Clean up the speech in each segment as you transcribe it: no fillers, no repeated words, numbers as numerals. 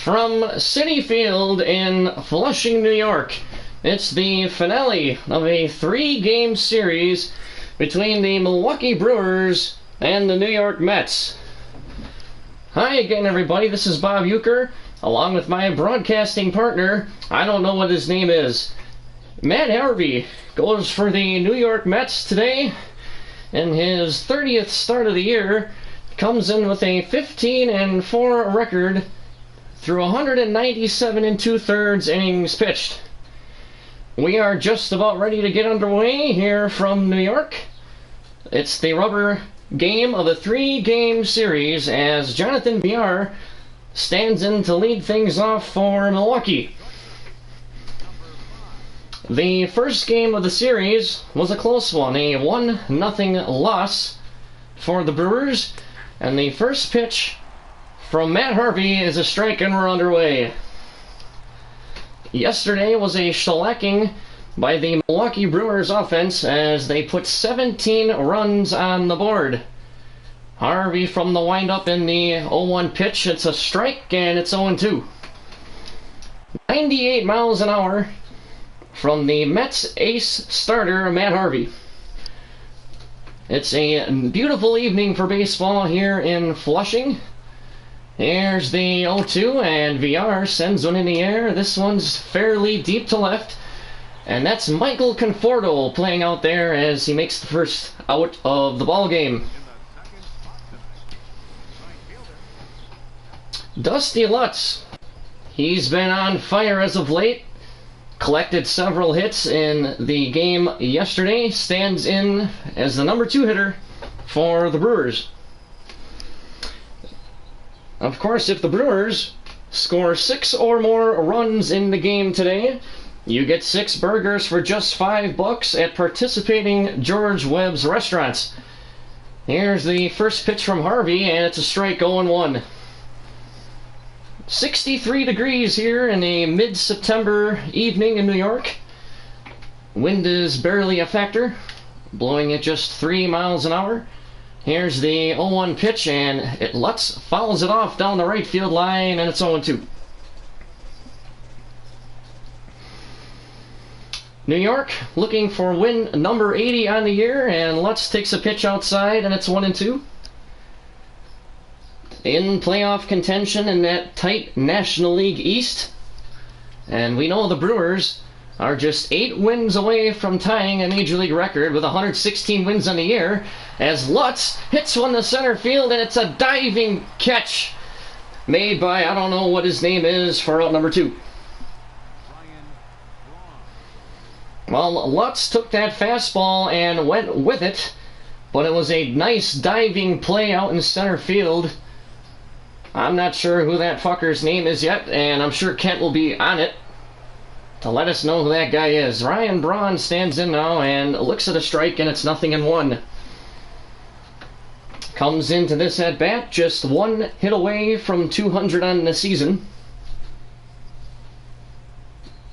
From Citi Field in Flushing, New York, it's the finale of a three-game series between the Milwaukee Brewers and the New York Mets. Hi again, everybody. This is Bob Euchre, along with my broadcasting partner. I don't know what his name is. Matt Harvey goes for the New York Mets today, and his 30th start of the year comes in with a 15-4 record through 197 2/3 innings pitched. We are just about ready to get underway here from New York. It's the rubber game of a three-game series as Jonathan Villar stands in to lead things off for Milwaukee. The first game of the series was a close one, a 1-0 loss for the Brewers, and the first pitch from Matt Harvey is a strike and we're underway. Yesterday was a shellacking by the Milwaukee Brewers offense as they put 17 runs on the board. Harvey from the windup in the 0-1 pitch. It's a strike and it's 0-2. 98 miles an hour from the Mets ace starter Matt Harvey. It's a beautiful evening for baseball here in Flushing. Here's the 0-2, and Villar sends one in the air. This one's fairly deep to left, and that's Michael Conforto playing out there as he makes the first out of the ball game. Dusty Lutz, he's been on fire as of late. Collected several hits in the game yesterday. Stands in as the number 2 hitter for the Brewers. Of course, if the Brewers score 6 or more runs in the game today, you get 6 burgers for just $5 at participating George Webb's restaurants. Here's the first pitch from Harvey, and it's a strike, 0-1. 63 degrees here in a mid-September evening in New York. Wind is barely a factor, blowing at just 3 miles an hour. Here's the 0-1 pitch, and Lutz fouls it off down the right field line, and it's 0-2. New York looking for win number 80 on the year, and Lutz takes a pitch outside, and it's 1-2. In playoff contention in that tight National League East, and we know the Brewers are just 8 wins away from tying a Major League record with 116 wins on the year, as Lutz hits one to center field, and it's a diving catch made by, I don't know what his name is, for out number 2. Well, Lutz took that fastball and went with it, but it was a nice diving play out in center field. I'm not sure who that fucker's name is yet, and I'm sure Kent will be on it to let us know who that guy is. Ryan Braun stands in now and looks at a strike, and it's 0-1. Comes into this at-bat just 1 hit away from 200 on the season.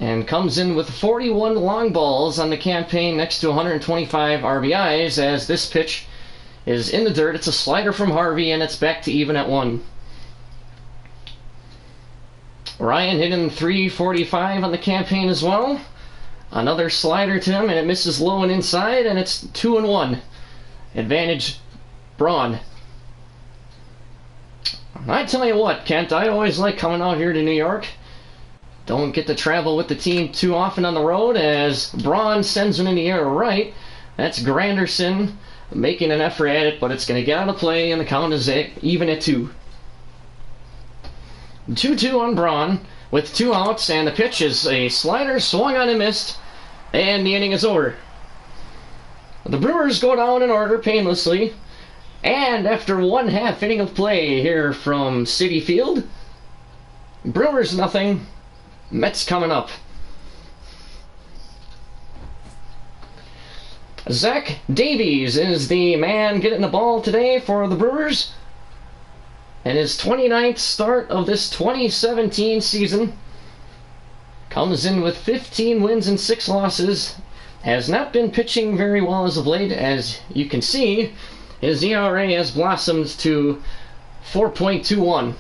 And comes in with 41 long balls on the campaign next to 125 RBIs as this pitch is in the dirt. It's a slider from Harvey, and it's back to even at 1. Ryan hitting .345 on the campaign as well. Another slider to him, and it misses low and inside, and it's 2-1. Advantage Braun. I tell you what, Kent, I always like coming out here to New York. Don't get to travel with the team too often on the road as Braun sends one in the air right. That's Granderson making an effort at it, but it's going to get out of play, and the count is even at 2. 2-2 on Braun with 2 outs, and the pitch is a slider swung on and missed, and the inning is over. The Brewers go down in order painlessly, and after 1/2 inning of play here from Citi Field, Brewers nothing, Mets coming up. Zach Davies is the man getting the ball today for the Brewers. And his 29th start of this 2017 season. Comes in with 15 wins and 6 losses. Has not been pitching very well as of late. As you can see, his ERA has blossomed to 4.21.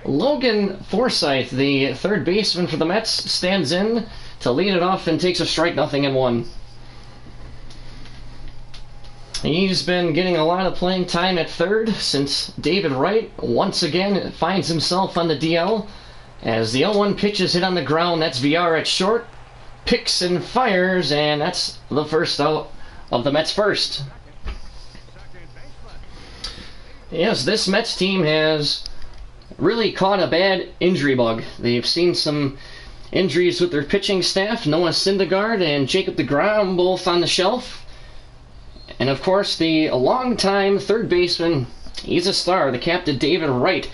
Logan Forsythe, the third baseman for the Mets, stands in to lead it off and takes a strike, 0-1. He's been getting a lot of playing time at third since David Wright once again finds himself on the DL. As the 0-1 pitch is hit on the ground, that's VR at short. Picks and fires, and that's the first out of the Mets first. Yes, this Mets team has really caught a bad injury bug. They've seen some injuries with their pitching staff, Noah Syndergaard and Jacob deGrom both on the shelf. And of course, the longtime third baseman, he's a star, the captain David Wright,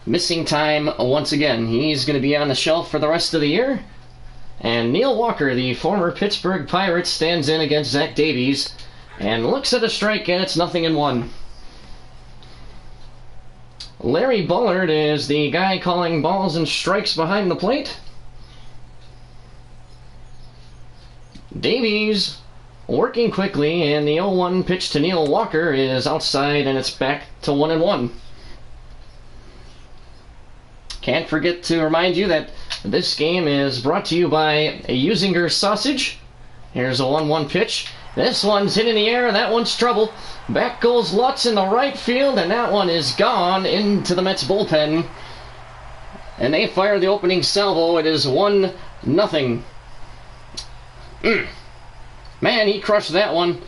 missing time once again. He's going to be on the shelf for the rest of the year. And Neil Walker, the former Pittsburgh Pirate, stands in against Zach Davies and looks at a strike, and it's 0-1. Larry Bullard is the guy calling balls and strikes behind the plate. Davies working quickly, and the 0-1 pitch to Neil Walker is outside, and it's back to 1-1. Can't forget to remind you that this game is brought to you by a Usinger Sausage. Here's a 1-1 pitch. This one's hit in the air, that one's trouble. Back goes Lutz in the right field, and that one is gone into the Mets bullpen. And they fire the opening salvo. It is 1-0. Man, he crushed that one.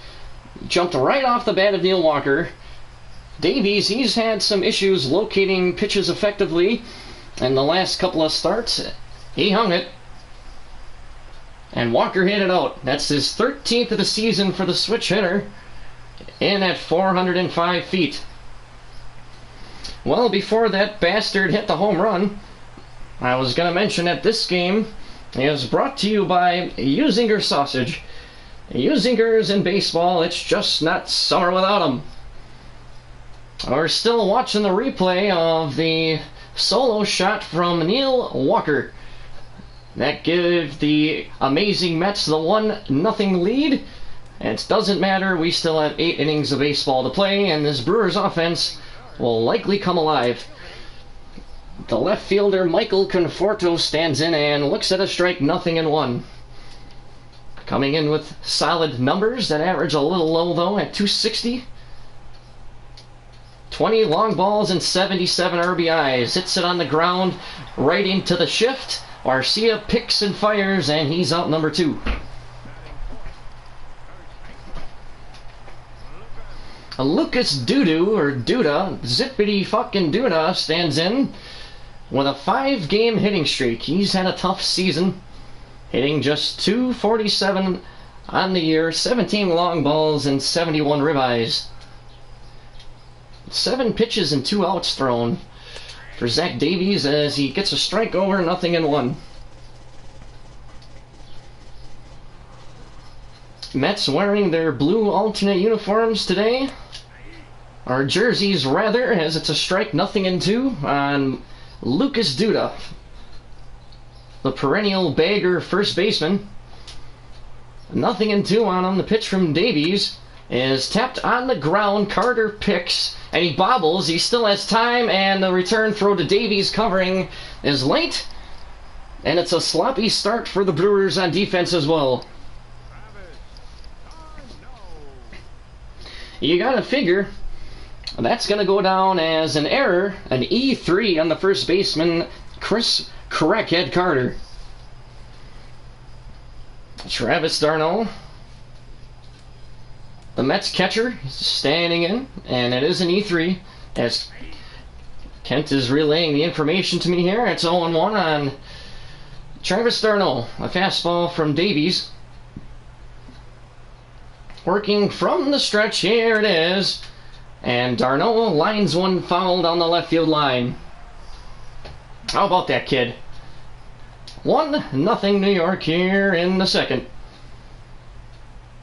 Jumped right off the bat of Neil Walker. Davies, he's had some issues locating pitches effectively in the last couple of starts. He hung it. And Walker hit it out. That's his 13th of the season for the switch hitter. In at 405 feet. Well, before that bastard hit the home run, I was going to mention that this game is brought to you by Usinger Sausage. Usingers in baseball, it's just not summer without them. We're still watching the replay of the solo shot from Neil Walker. That gave the amazing Mets the 1-0 lead. And it doesn't matter, we still have 8 innings of baseball to play, and this Brewers offense will likely come alive. The left fielder Michael Conforto stands in and looks at a strike, 0-1. Coming in with solid numbers that average a little low though at 260. 20 long balls and 77 RBIs. Hits it on the ground right into the shift. Arcia picks and fires, and he's out number 2. Lucas Duda, Zippity fucking Duda, stands in with a 5-game hitting streak. He's had a tough season, hitting just .247 on the year, 17 long balls and 71 ribeyes. 7 pitches and 2 outs thrown for Zach Davies as he gets a strike over, 0-1. Mets wearing their blue alternate uniforms today. Or jerseys, rather, as it's a strike, 0-2 on Lucas Duda, the perennial bagger first baseman. 0-2 on him. The pitch from Davies is tapped on the ground. Carter picks, and he bobbles. He still has time, and the return throw to Davies covering is late. And it's a sloppy start for the Brewers on defense as well. You gotta figure that's going to go down as an error, an E3 on the first baseman, Chris Crackhead Carter. Travis d'Arnaud, the Mets catcher, standing in, and it is an E3, as Kent is relaying the information to me here. It's 0-1 on Travis d'Arnaud. A fastball from Davies. Working from the stretch, here it is. And d'Arnaud lines one foul down the left field line. How about that, kid? 1-0 New York here in the second.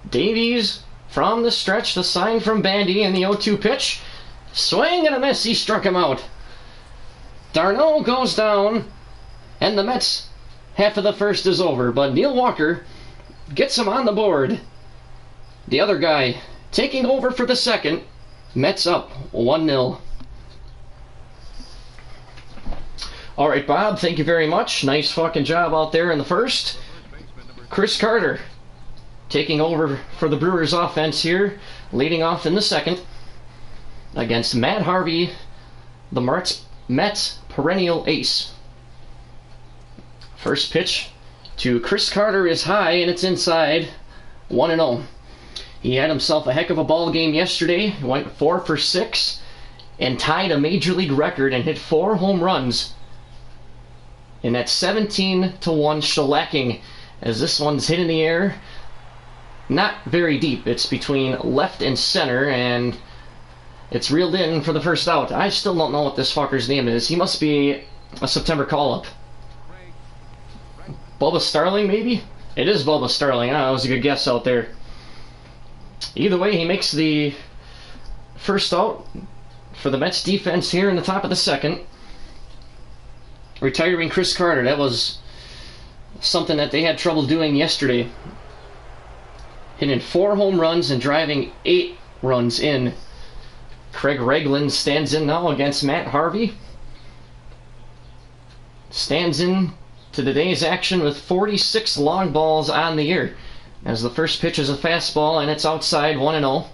Davies from the stretch, the sign from Bandy, and the 0-2 pitch. Swing and a miss, he struck him out. d'Arnaud goes down, and the Mets, half of the first is over, but Neil Walker gets him on the board. The other guy taking over for the second. Mets up 1-0. All right, Bob, thank you very much. Nice fucking job out there in the first. Chris Carter taking over for the Brewers offense here, leading off in the second against Matt Harvey, the Mets perennial ace. First pitch to Chris Carter is high and it's inside, 1-0. He had himself a heck of a ball game yesterday. He went 4 for 6 and tied a major league record and hit 4 home runs in that 17-1 shellacking, as this one's hit in the air. Not very deep. It's between left and center, and it's reeled in for the first out. I still don't know what this fucker's name is. He must be a September call-up. Bubba Starling, maybe? It is Bubba Starling. That was a good guess out there. Either way, he makes the first out for the Mets defense here in the top of the second. Retiring Chris Carter. That was something that they had trouble doing yesterday. Hitting 4 home runs and driving 8 runs in. Craig Regland stands in now against Matt Harvey. Stands in to today's action with 46 long balls on the year, as the first pitch is a fastball and it's outside, 1-0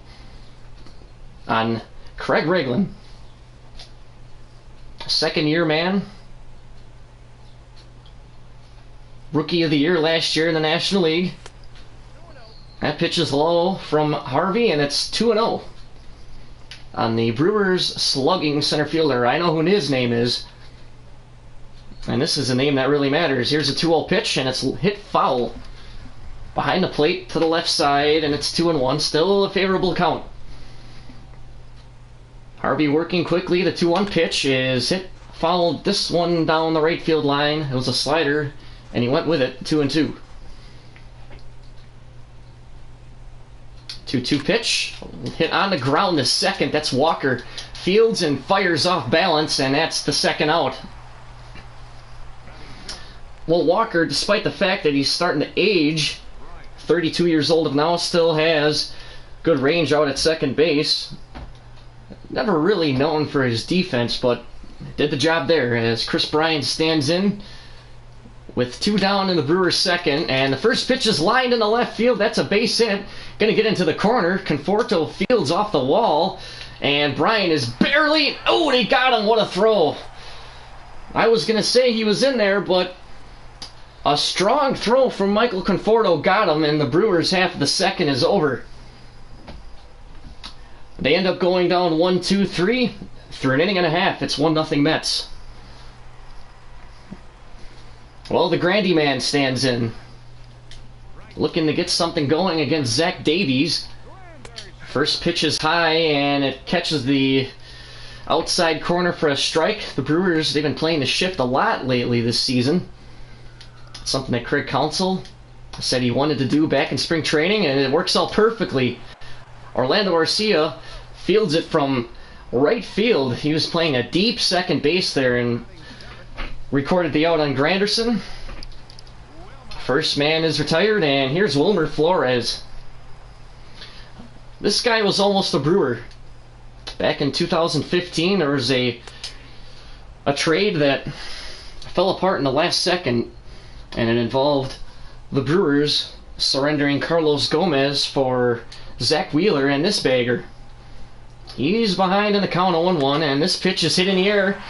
on Craig Regland. Second year man. Rookie of the year last year in the National League. That pitch is low from Harvey and it's 2-0 on the Brewers slugging center fielder. I know who his name is, and this is a name that really matters. Here's a 2-0 pitch and it's hit foul behind the plate to the left side, and it's 2-1. Still a favorable count. Harvey working quickly. The 2-1 pitch is hit foul. This one down the right field line. It was a slider, and he went with it. 2-2. 2-2 pitch. Hit on the ground the second. That's Walker. Fields and fires off balance, and that's the second out. Well, Walker, despite the fact that he's starting to age, 32 years old now, still has good range out at second base. Never really known for his defense, but did the job there as Chris Bryant stands in with 2 down in the Brewers second, and the first pitch is lined in the left field. That's a base hit. Going to get into the corner. Conforto fields off the wall, and Bryant is barely... Oh, they got him. What a throw. I was going to say he was in there, but a strong throw from Michael Conforto got him, and the Brewers half of the second is over. They end up going down 1-2-3 through an inning and a half. It's 1-0 Mets. Well, the Grandy man stands in, looking to get something going against Zach Davies. First pitch is high, and it catches the outside corner for a strike. The Brewers, they've been playing the shift a lot lately this season. Something that Craig Counsell said he wanted to do back in spring training, and it works out perfectly. Orlando Arcia fields it from right field. He was playing a deep second base there and recorded the out on Granderson. First man is retired, and here's Wilmer Flores. This guy was almost a Brewer. Back in 2015, there was a trade that fell apart in the last second, and it involved the Brewers surrendering Carlos Gomez for Zach Wheeler and this bagger. He's behind in the count 0-1, and this pitch is hit in the air.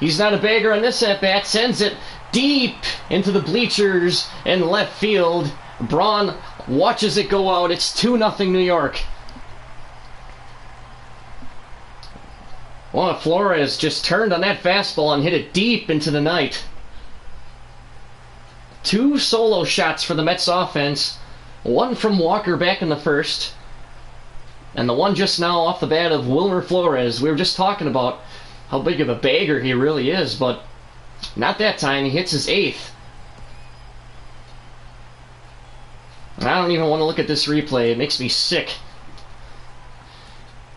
He's not a bagger on this at-bat. Sends it deep into the bleachers in left field. Braun watches it go out. It's 2-0 New York. Well, Flores just turned on that fastball and hit it deep into the night. 2 solo shots for the Mets offense. One from Walker back in the first, and the one just now off the bat of Wilmer Flores. We were just talking about how big of a bagger he really is, but not that time. He hits his 8th. I don't even want to look at this replay. It makes me sick.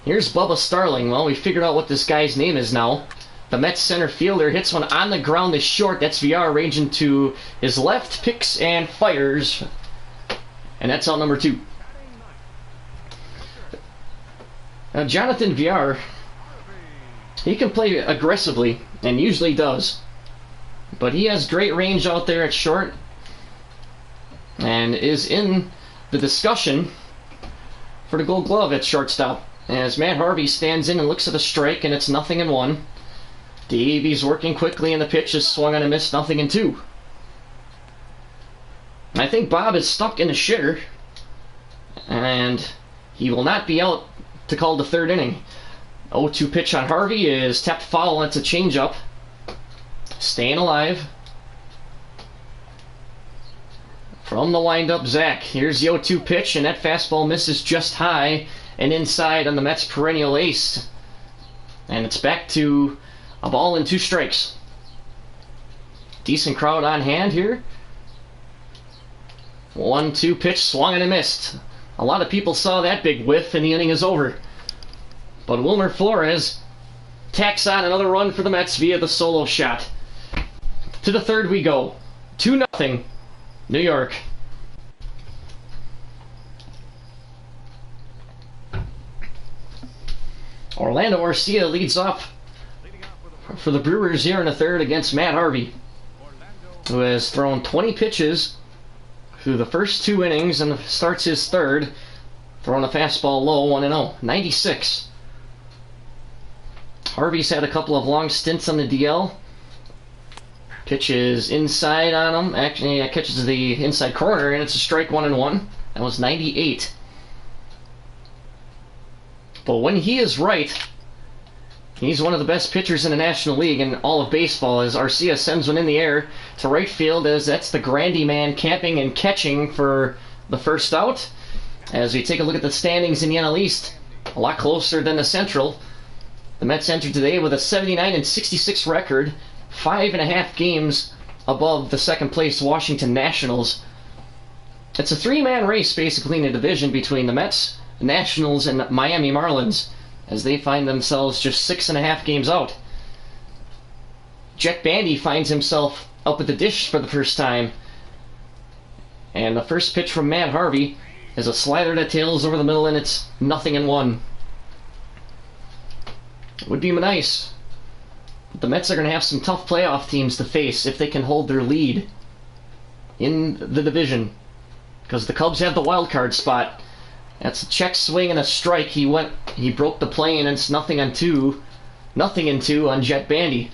Here's Bubba Starling. Well, we figured out what this guy's name is now. The Mets center fielder hits one on the ground to short. That's VR ranging to his left, picks and fires. And that's out number 2. Now, Jonathan VR, he can play aggressively, and usually does. but he has great range out there at short and is in the discussion for the Gold Glove at shortstop. As Matt Harvey stands in and looks at the strike, and it's 0-1. Davies working quickly, and the pitch is swung on and missed, 0-2. I think Bob is stuck in the shitter, and he will not be out to call the third inning. 0-2 pitch on Harvey is tapped foul, and it's a changeup. Staying alive. From the windup, Zach. Here's the 0-2 pitch, and that fastball misses just high and inside on the Mets' perennial ace. And it's back to a ball and 2 strikes. Decent crowd on hand here. 1-2 pitch, swung and a missed. A lot of people saw that big whiff, and the inning is over. But Wilmer Flores tacks on another run for the Mets via the solo shot. To the third we go. 2-0, New York. Orlando Arcia leads off for the Brewers here in the third against Matt Harvey, who has thrown 20 pitches through the first 2 innings and starts his third, throwing a fastball low, 1-0, 96. Harvey's had a couple of long stints on the DL. Pitches inside on him. Actually, catches the inside corner, and it's a strike, 1-1. That was 98. But when he is right, he's one of the best pitchers in the National League and all of baseball, as Arcia sends one in the air to right field, as that's the Grandy man camping and catching for the first out. As we take a look at the standings in the NL East, a lot closer than the Central. The Mets entered today with a 79-66 record, 5.5 games above the second place Washington Nationals. It's a 3-man race basically in the division between the Mets, the Nationals, and Miami Marlins, as they find themselves just 6.5 games out. Jet Bandy finds himself up at the dish for the first time. And the first pitch from Matt Harvey is a slider that tails over the middle, and it's 0-1. It would be nice. The Mets are going to have some tough playoff teams to face if they can hold their lead in the division, because the Cubs have the wild card spot. That's a check swing and a strike. He broke the plane, and it's 0-2 on Jet Bandy.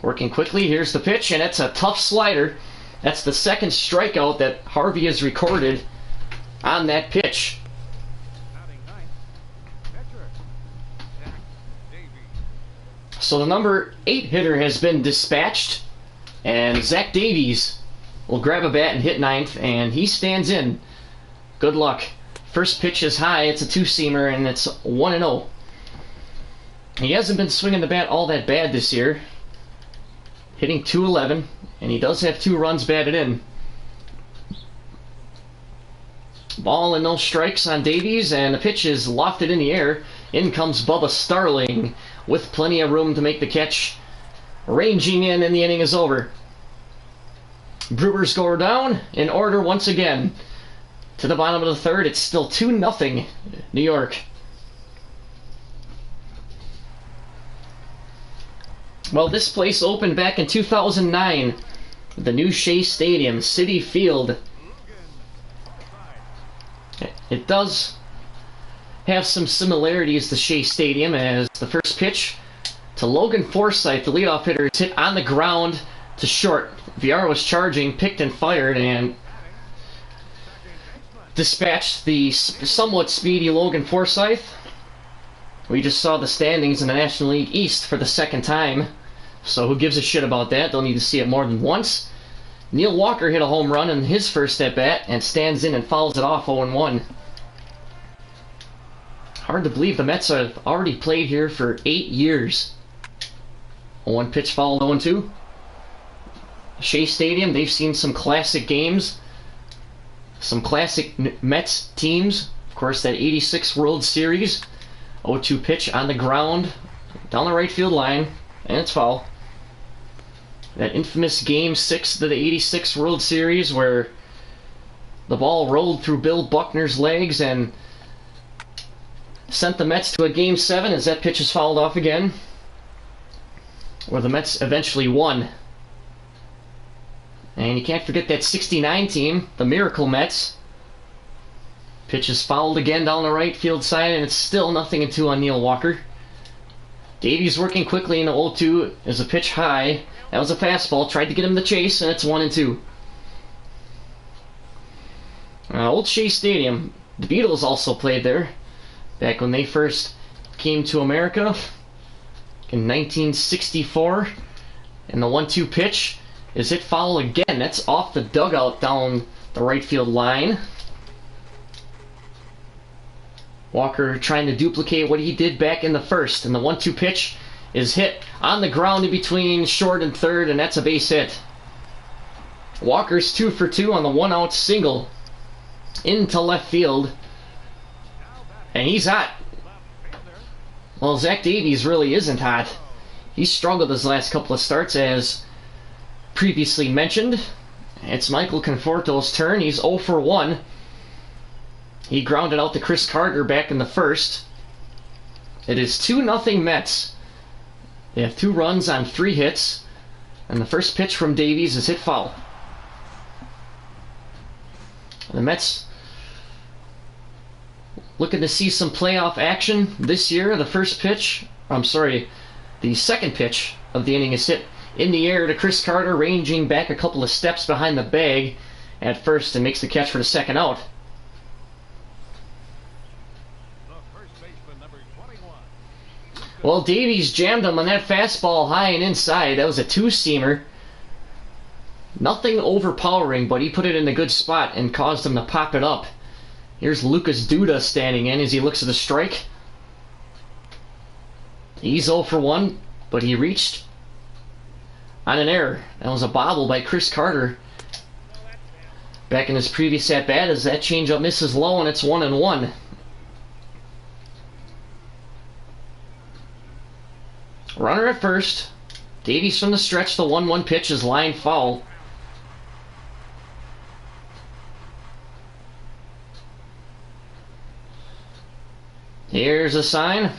Working quickly, here's the pitch, and it's a tough slider. That's the second strikeout that Harvey has recorded on that pitch. So the number 8 hitter has been dispatched, and Zach Davies will grab a bat and hit 9th, and he stands in. Good luck. First pitch is high, it's a 2-seamer, and it's 1-0. He hasn't been swinging the bat all that bad this year, hitting .211, and he does have 2 runs batted in. Ball and no strikes on Davies, and the pitch is lofted in the air. In comes Bubba Starling with plenty of room to make the catch. Ranging in, and the inning is over. Brewers go down in order once again. To the bottom of the third, it's still 2-0 New York. Well, this place opened back in 2009. The new Shea Stadium, Citi Field. It does have some similarities to Shea Stadium, as the first pitch to Logan Forsythe, the leadoff hitter, is hit on the ground to short. Villar was charging, picked and fired, and dispatched the somewhat speedy Logan Forsythe. We just saw the standings in the National League East for the second time, so who gives a shit about that? They'll need to see it more than once. Neil Walker hit a home run in his first at-bat and stands in and fouls it off 0-1. Hard to believe the Mets have already played here for 8 years. 1 pitch foul, 0-2. Shea Stadium, they've seen some classic games. Some classic Mets teams. Of course, that 86 World Series. 0-2 pitch on the ground, down the right field line, and it's foul. That infamous Game 6 of the 86 World Series, where the ball rolled through Bill Buckner's legs and sent the Mets to a Game 7 as that pitch is fouled off again. where the Mets eventually won. And you can't forget that 69 team, the Miracle Mets. Pitch is fouled again down the right field side, and it's still 0-2 on Neil Walker. Davies working quickly in the 0-2 is a pitch high. That was a fastball. Tried to get him to chase, and it's 1-2. Old Shea Stadium. The Beatles also played there back when they first came to America in 1964. And the 1-2 pitch is hit foul again. That's off the dugout down the right field line. Walker trying to duplicate what he did back in the first. And the 1-2 pitch is hit on the ground in between short and third, and that's a base hit. Walker's 2 for 2 on the 1-out single into left field. And he's hot. Well, Zach Davies really isn't hot. He struggled his last couple of starts, as previously mentioned. It's Michael Conforto's turn. He's 0 for 1. He grounded out to Chris Carter back in the first. It is 2-0 Mets. They have 2 runs on 3 hits. And the first pitch from Davies is hit foul. The Mets looking to see some playoff action this year. The second pitch of the inning is hit in the air to Chris Carter, ranging back a couple of steps behind the bag at first, and makes the catch for the second out. Well, Davies jammed him on that fastball high and inside. That was a 2-seamer. Nothing overpowering, but he put it in a good spot and caused him to pop it up. Here's Lucas Duda standing in as he looks at the strike. He's 0 for 1, but he reached on an error. That was a bobble by Chris Carter back in his previous at-bat, as that changeup misses low, and it's 1-1. Runner at first. Davies from the stretch. The 1-1 pitch is line foul. Here's a sign.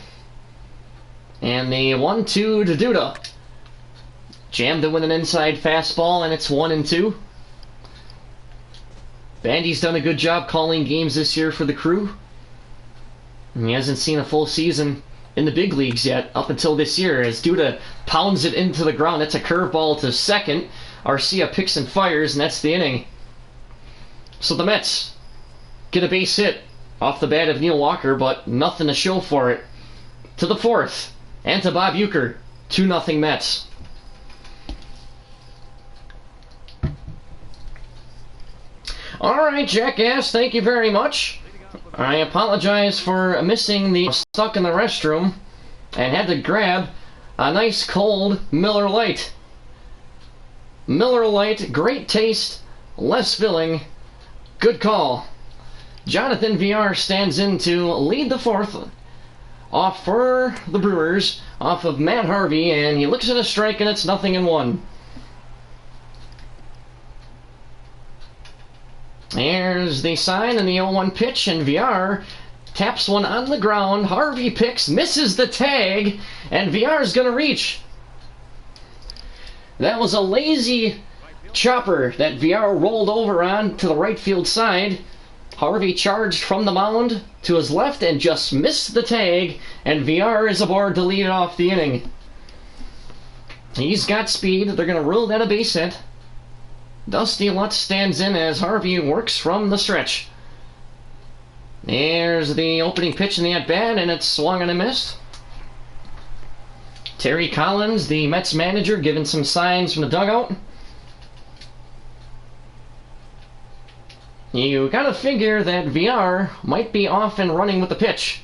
And the 1-2 to Duda. Jammed it with an inside fastball, and it's 1-2. Bandy's done a good job calling games this year for the Crew. And he hasn't seen a full season in the big leagues yet, up until this year, as Duda pounds it into the ground. That's a curveball to second. Arcia picks and fires, and that's the inning. So the Mets get a base hit off the bat of Neil Walker, but nothing to show for it. To the fourth, and to Bob Uecker. 2-0 Mets. Alright, Jackass, thank you very much. I apologize for missing the stuck in the restroom and had to grab a nice cold Miller Lite. Miller Lite, great taste, less filling, good call. Jonathan VR stands in to lead the fourth off for the Brewers off of Matt Harvey, and he looks at a strike, and it's 0-1. There's the sign and the 0-1 pitch, and VR taps one on the ground. Harvey picks, misses the tag, and VR's going to reach. That was a lazy chopper that VR rolled over on to the right field side. Harvey charged from the mound to his left and just missed the tag, and VR is aboard to lead off the inning. He's got speed. They're going to rule that a base hit. Dusty Lutz stands in as Harvey works from the stretch. There's the opening pitch in the at-bat, and it's swung and a missed. Terry Collins, the Mets manager, giving some signs from the dugout. You gotta figure that VR might be off and running with the pitch.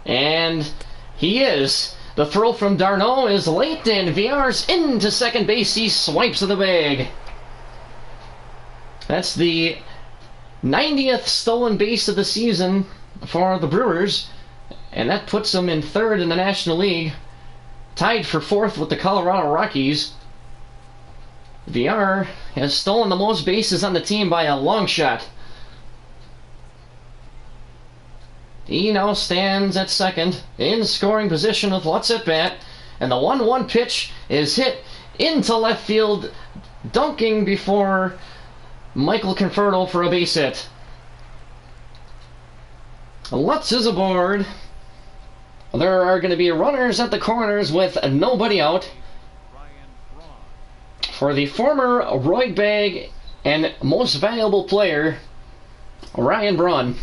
And he is. The throw from Darno is late, and VR's into second base. He swipes of the bag. That's the 90th stolen base of the season for the Brewers, and that puts them in third in the National League, tied for fourth with the Colorado Rockies. VR has stolen the most bases on the team by a long shot. He now stands at second in scoring position with Lutz at bat, And the 1-1 pitch is hit into left field, dunking before Michael Conforto for a base hit. Lutz is aboard. There are going to be runners at the corners with nobody out for the former Royd Bag and most valuable player, Ryan Braun.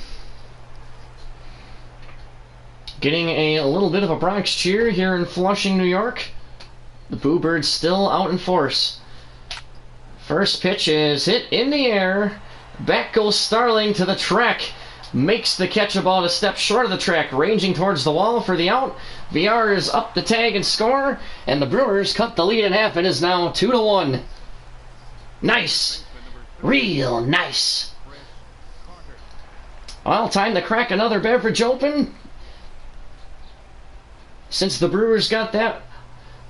Getting a little bit of a Bronx cheer here in Flushing, New York. The Boo Birds still out in force. First pitch is hit in the air. Back goes Starling to the track. Makes the catch about a step short of the track, ranging towards the wall for the out. VR is up the tag and score, and the Brewers cut the lead in half. It is now 2-1. Nice. Real nice. Well, time to crack another beverage open. Since the Brewers got that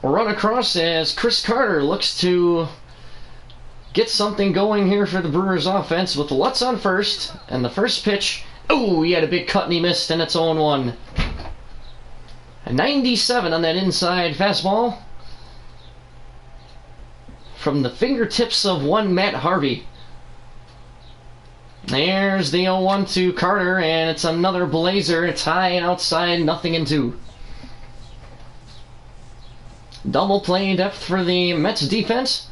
run across, as Chris Carter looks to get something going here for the Brewers offense with Lutz on first, and the first pitch, oh, he had a big cut and he missed, and it's 0-1. A 97 on that inside fastball from the fingertips of one Matt Harvey. There's the 0-1 to Carter, and it's another blazer. It's high and outside, nothing in two. Double play depth for the Mets defense.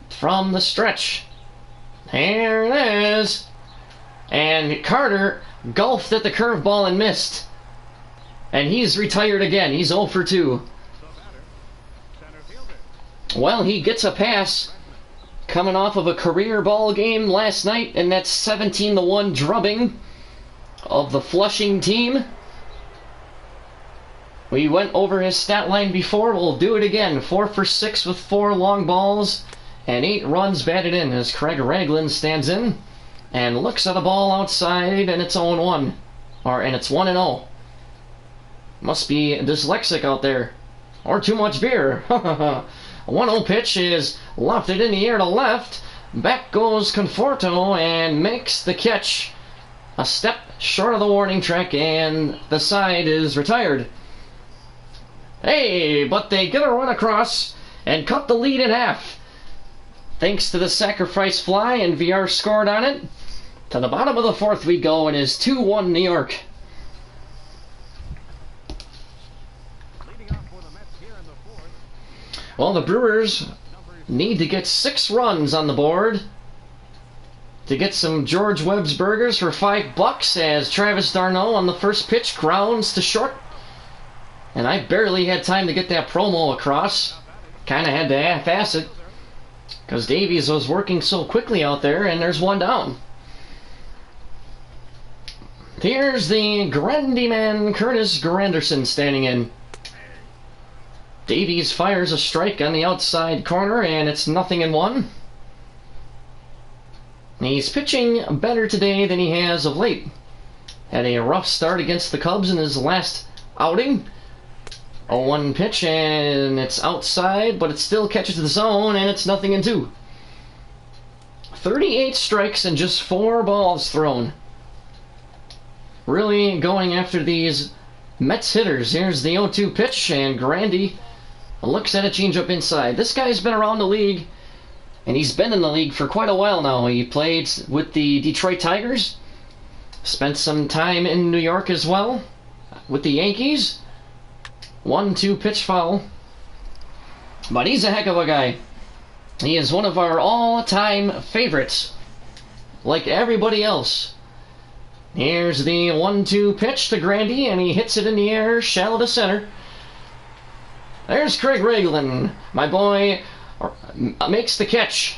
From the stretch. There it is. And Carter golfed at the curveball and missed. And he's retired again. He's 0 for 2. Well, he gets a pass coming off of a career ball game last night, and that's 17-1 drubbing of the Flushing team. We went over his stat line before. We'll do it again. 4 for 6 with 4 long balls and 8 runs batted in as Craig Ragland stands in and looks at the ball outside, and it's 0-1. And it's 1-0. Must be dyslexic out there. Or too much beer. 1-0 pitch is lofted in the air to left. Back goes Conforto and makes the catch a step short of the warning track, and the side is retired. Hey, but they get a run across and cut the lead in half. Thanks to the sacrifice fly, and VR scored on it. To the bottom of the fourth we go, and is 2-1 New York. Well, the Brewers need to get 6 runs on the board to get some George Webb's burgers for $5 as Travis d'Arnaud on the first pitch grounds to short. And I barely had time to get that promo across. Kind of had to half-ass it because Davies was working so quickly out there, and there's one down. Here's the Grandy man, Curtis Granderson, standing in. Davies fires a strike on the outside corner, and it's 0-1. He's pitching better today than he has of late. Had a rough start against the Cubs in his last outing. 0-1 pitch, and it's outside, but it still catches the zone, and it's 0-2. 38 strikes and just 4 balls thrown. Really going after these Mets hitters. Here's the 0-2 pitch, and Grandy looks at a changeup inside. This guy's been around the league, and he's been in the league for quite a while now. He played with the Detroit Tigers, spent some time in New York as well with the Yankees. 1-2 pitch foul. But he's a heck of a guy. He is one of our all-time favorites, like everybody else. Here's the 1-2 pitch to Grandy, and he hits it in the air, shallow to center. There's Craig Ragland. My boy makes the catch.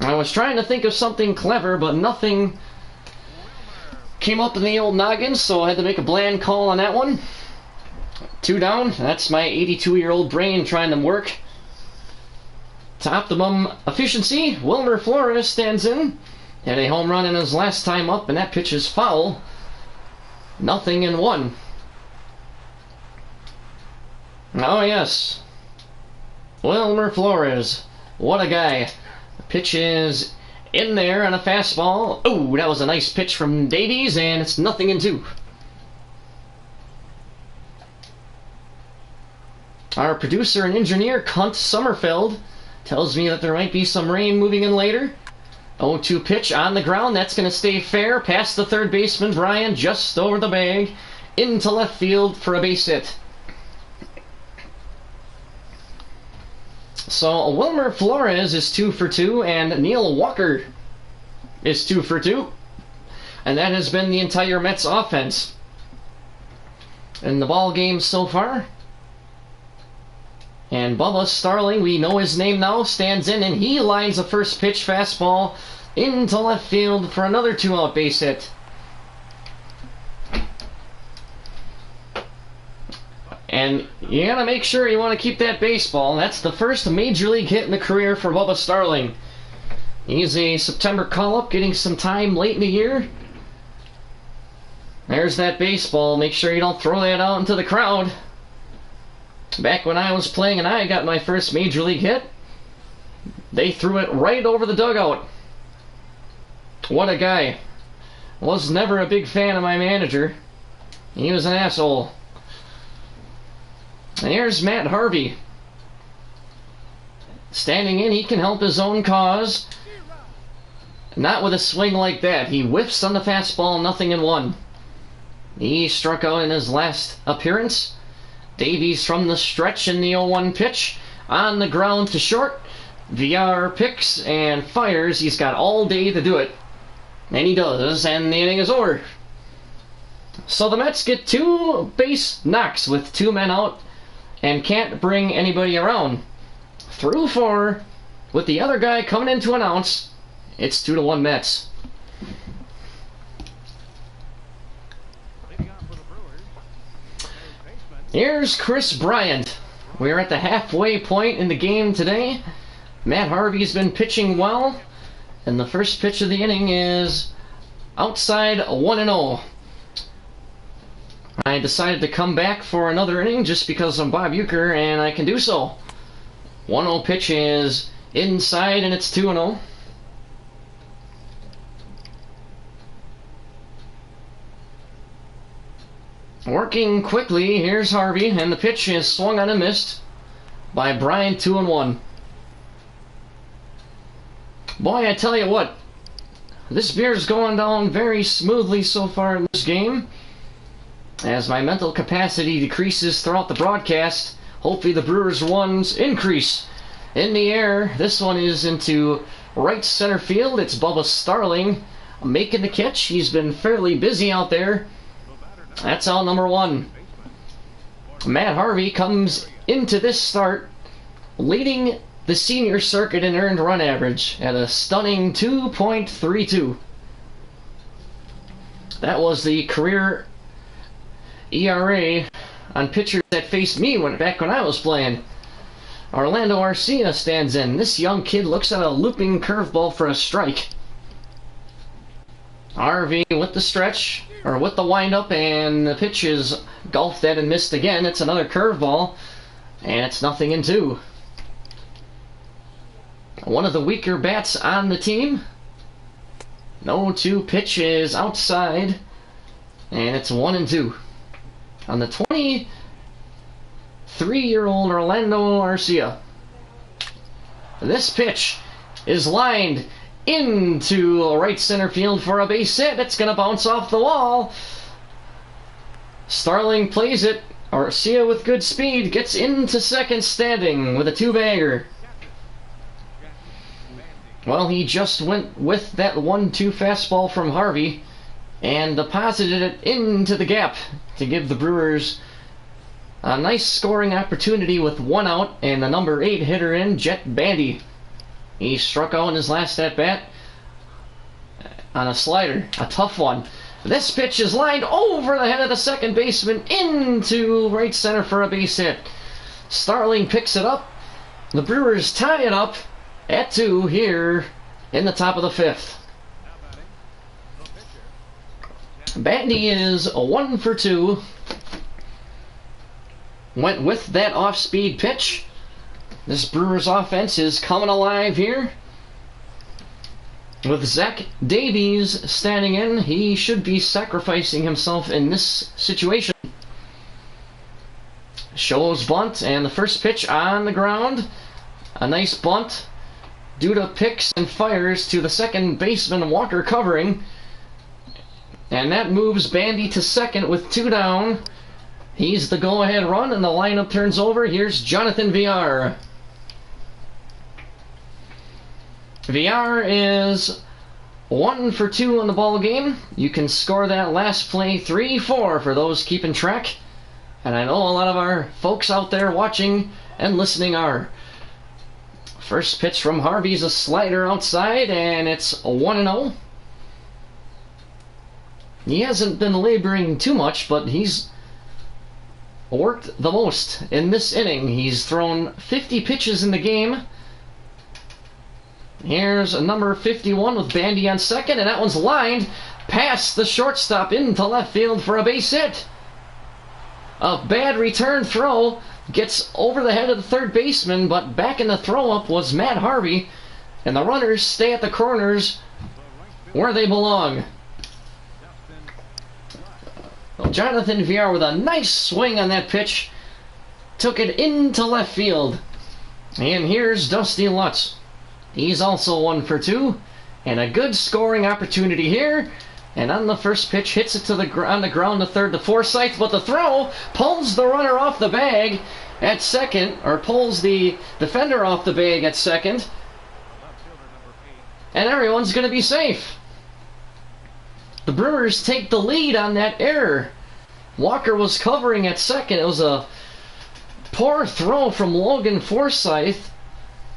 I was trying to think of something clever, but nothing came up in the old noggin, so I had to make a bland call on that one. 2 down. That's my 82-year-old brain trying to work to optimum efficiency. Wilmer Flores stands in. Had a home run in his last time up, and that pitch is foul. 0-1. Oh, yes. Wilmer Flores. What a guy. The pitch is in there on a fastball. Oh, that was a nice pitch from Davies, and it's 0-2. Our producer and engineer, Cunt Sommerfeld, tells me that there might be some rain moving in later. 0-2 pitch on the ground. That's going to stay fair. Past the third baseman, Brian, just over the bag. Into left field for a base hit. So Wilmer Flores is 2 for 2, and Neil Walker is 2 for 2. And that has been the entire Mets offense in the ball game so far. And Bubba Starling, we know his name now, stands in, and he lines a first pitch fastball into left field for another 2-out base hit. And you gotta make sure you want to keep that baseball. That's the first major league hit in the career for Bubba Starling. He's a September call-up, getting some time late in the year. There's that baseball. Make sure you don't throw that out into the crowd. Back when I was playing and I got my first major league hit, they threw it right over the dugout. What a guy. Was never a big fan of my manager. He was an asshole. And here's Matt Harvey. Standing in, he can help his own cause. Not with a swing like that. He whiffs on the fastball, 0-1. He struck out in his last appearance. Davies from the stretch in the 0-1 pitch. On the ground to short. VR picks and fires. He's got all day to do it. And he does, and the inning is over. So the Mets get 2 base knocks with 2 men out and can't bring anybody around. Through 4, with the other guy coming in to announce, it's 2-1 Mets. Here's Chris Bryant. We're at the halfway point in the game today. Matt Harvey's been pitching well, and the first pitch of the inning is outside 1-0. I decided to come back for another inning just because I'm Bob Uecker, and I can do so. 1-0 pitch is inside, and it's 2-0. Working quickly, here's Harvey, and the pitch is swung on and missed by Bryant, 2-1. Boy, I tell you what, this beer's going down very smoothly so far in this game. As my mental capacity decreases throughout the broadcast, hopefully the Brewers' runs increase. In the air, this one is into right center field. It's Bubba Starling making the catch. He's been fairly busy out there. That's out number 1. Matt Harvey comes into this start leading the senior circuit in earned run average at a stunning 2.32. That was the career ERA on pitchers that faced me back when I was playing. Orlando Arcia stands in. This young kid looks at a looping curveball for a strike. Harvey with the stretch, or with the windup, and the pitch is golfed at and missed again. It's another curveball, and it's 0-2. One of the weaker bats on the team. 0-2 pitch is outside, and it's 1-2. On the 23-year-old Orlando Arcia. This pitch is lined into right center field for a base hit. It's going to bounce off the wall. Starling plays it. Arcia with good speed gets into second standing with a 2-bagger. Well, he just went with that 1-2 fastball from Harvey and deposited it into the gap to give the Brewers a nice scoring opportunity with 1 out and the number 8 hitter in, Jet Bandy. He struck out in his last at-bat on a slider, a tough one. This pitch is lined over the head of the second baseman into right center for a base hit. Starling picks it up. The Brewers tie it up at 2 here in the top of the 5th. Bandy is 1 for 2. Went with that off-speed pitch. This Brewers offense is coming alive here. With Zach Davies standing in, he should be sacrificing himself in this situation. shows bunt, and the first pitch on the ground. A nice bunt. Duda picks and fires to the second baseman, Walker covering. And that moves Bandy to second with 2 down. He's the go-ahead run, and the lineup turns over. Here's Jonathan Villar. Villar is 1 for 2 in the ball game. You can score that last play 3-4 for those keeping track. And I know a lot of our folks out there watching and listening are. First pitch from Harvey's a slider outside, and it's 1-0. He hasn't been laboring too much, but he's worked the most in this inning. He's thrown 50 pitches in the game. Here's number 51 with Bandy on second, and that one's lined past the shortstop into left field for a base hit. A bad return throw gets over the head of the third baseman, but back in the throw-up was Matt Harvey, and the runners stay at the corners where they belong. Well, Jonathan Villar with a nice swing on that pitch took it into left field. And here's Dusty Lutz. He's also 1 for 2, and a good scoring opportunity here. And on the first pitch, hits it to on the ground to third to Forsythe, but the throw pulls the runner off the bag at second, or pulls the defender off the bag at second. And everyone's going to be safe. The Brewers take the lead on that error. Walker was covering at second. It was a poor throw from Logan Forsythe.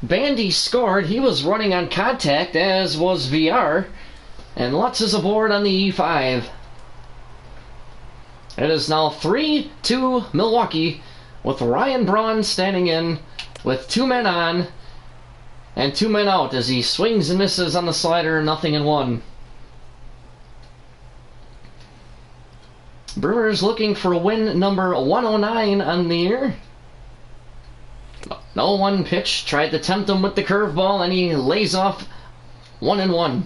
Bandy scored. He was running on contact, as was Villar. And Lutz is aboard on the E5. It is now 3-2 Milwaukee, with Ryan Braun standing in with 2 men on and 2 men out as he swings and misses on the slider, 0-1. Brewers looking for win number 109 on the year. 0-1 pitch, tried to tempt him with the curveball, and he lays off 1-1.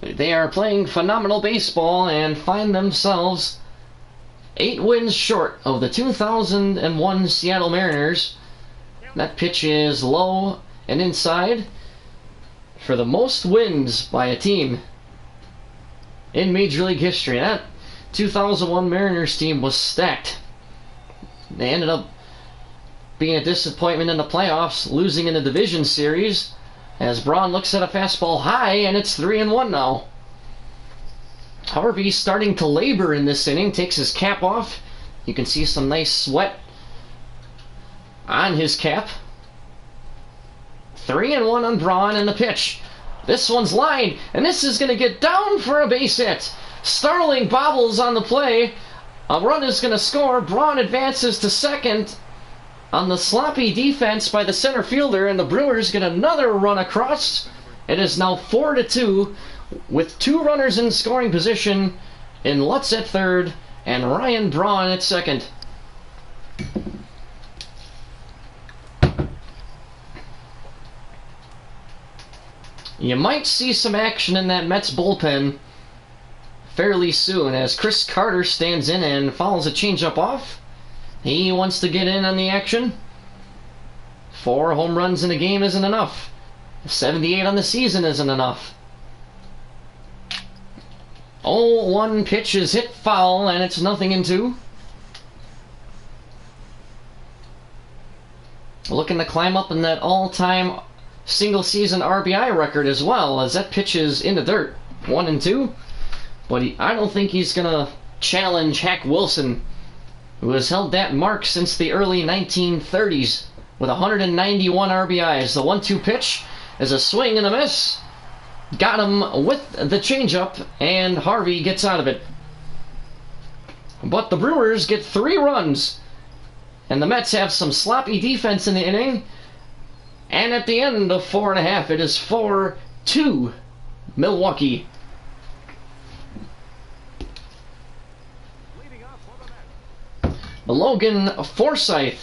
They are playing phenomenal baseball and find themselves 8 wins short of the 2001 Seattle Mariners. That pitch is low and inside for the most wins by a team in Major League history. That 2001 Mariners team was stacked. They ended up being a disappointment in the playoffs, losing in the division series, as Braun looks at a fastball high, and it's 3-1 now. Harvey starting to labor in this inning, takes his cap off. You can see some nice sweat on his cap. 3-1 on Braun, and the pitch. This one's lined, and this is going to get down for a base hit. Starling bobbles on the play. A run is going to score. Braun advances to second on the sloppy defense by the center fielder, and the Brewers get another run across. It is now 4-2 with 2 runners in scoring position in Lutz at third and Ryan Braun at second. You might see some action in that Mets bullpen fairly soon as Chris Carter stands in and fouls a changeup off. He wants to get in on the action. 4 home runs in a game isn't enough. 78 on the season isn't enough. 0-1 pitch is hit foul, and it's 0-2. Looking to climb up in that all-time single-season RBI record as well, as that pitch is in the dirt. 1-2. But I don't think he's going to challenge Hack Wilson, who has held that mark since the early 1930s with 191 RBIs. The 1-2 pitch is a swing and a miss. Got him with the changeup, and Harvey gets out of it. But the Brewers get 3 runs, and the Mets have some sloppy defense in the inning. And at the end of 4.5, it is 4-2 Milwaukee. Logan Forsythe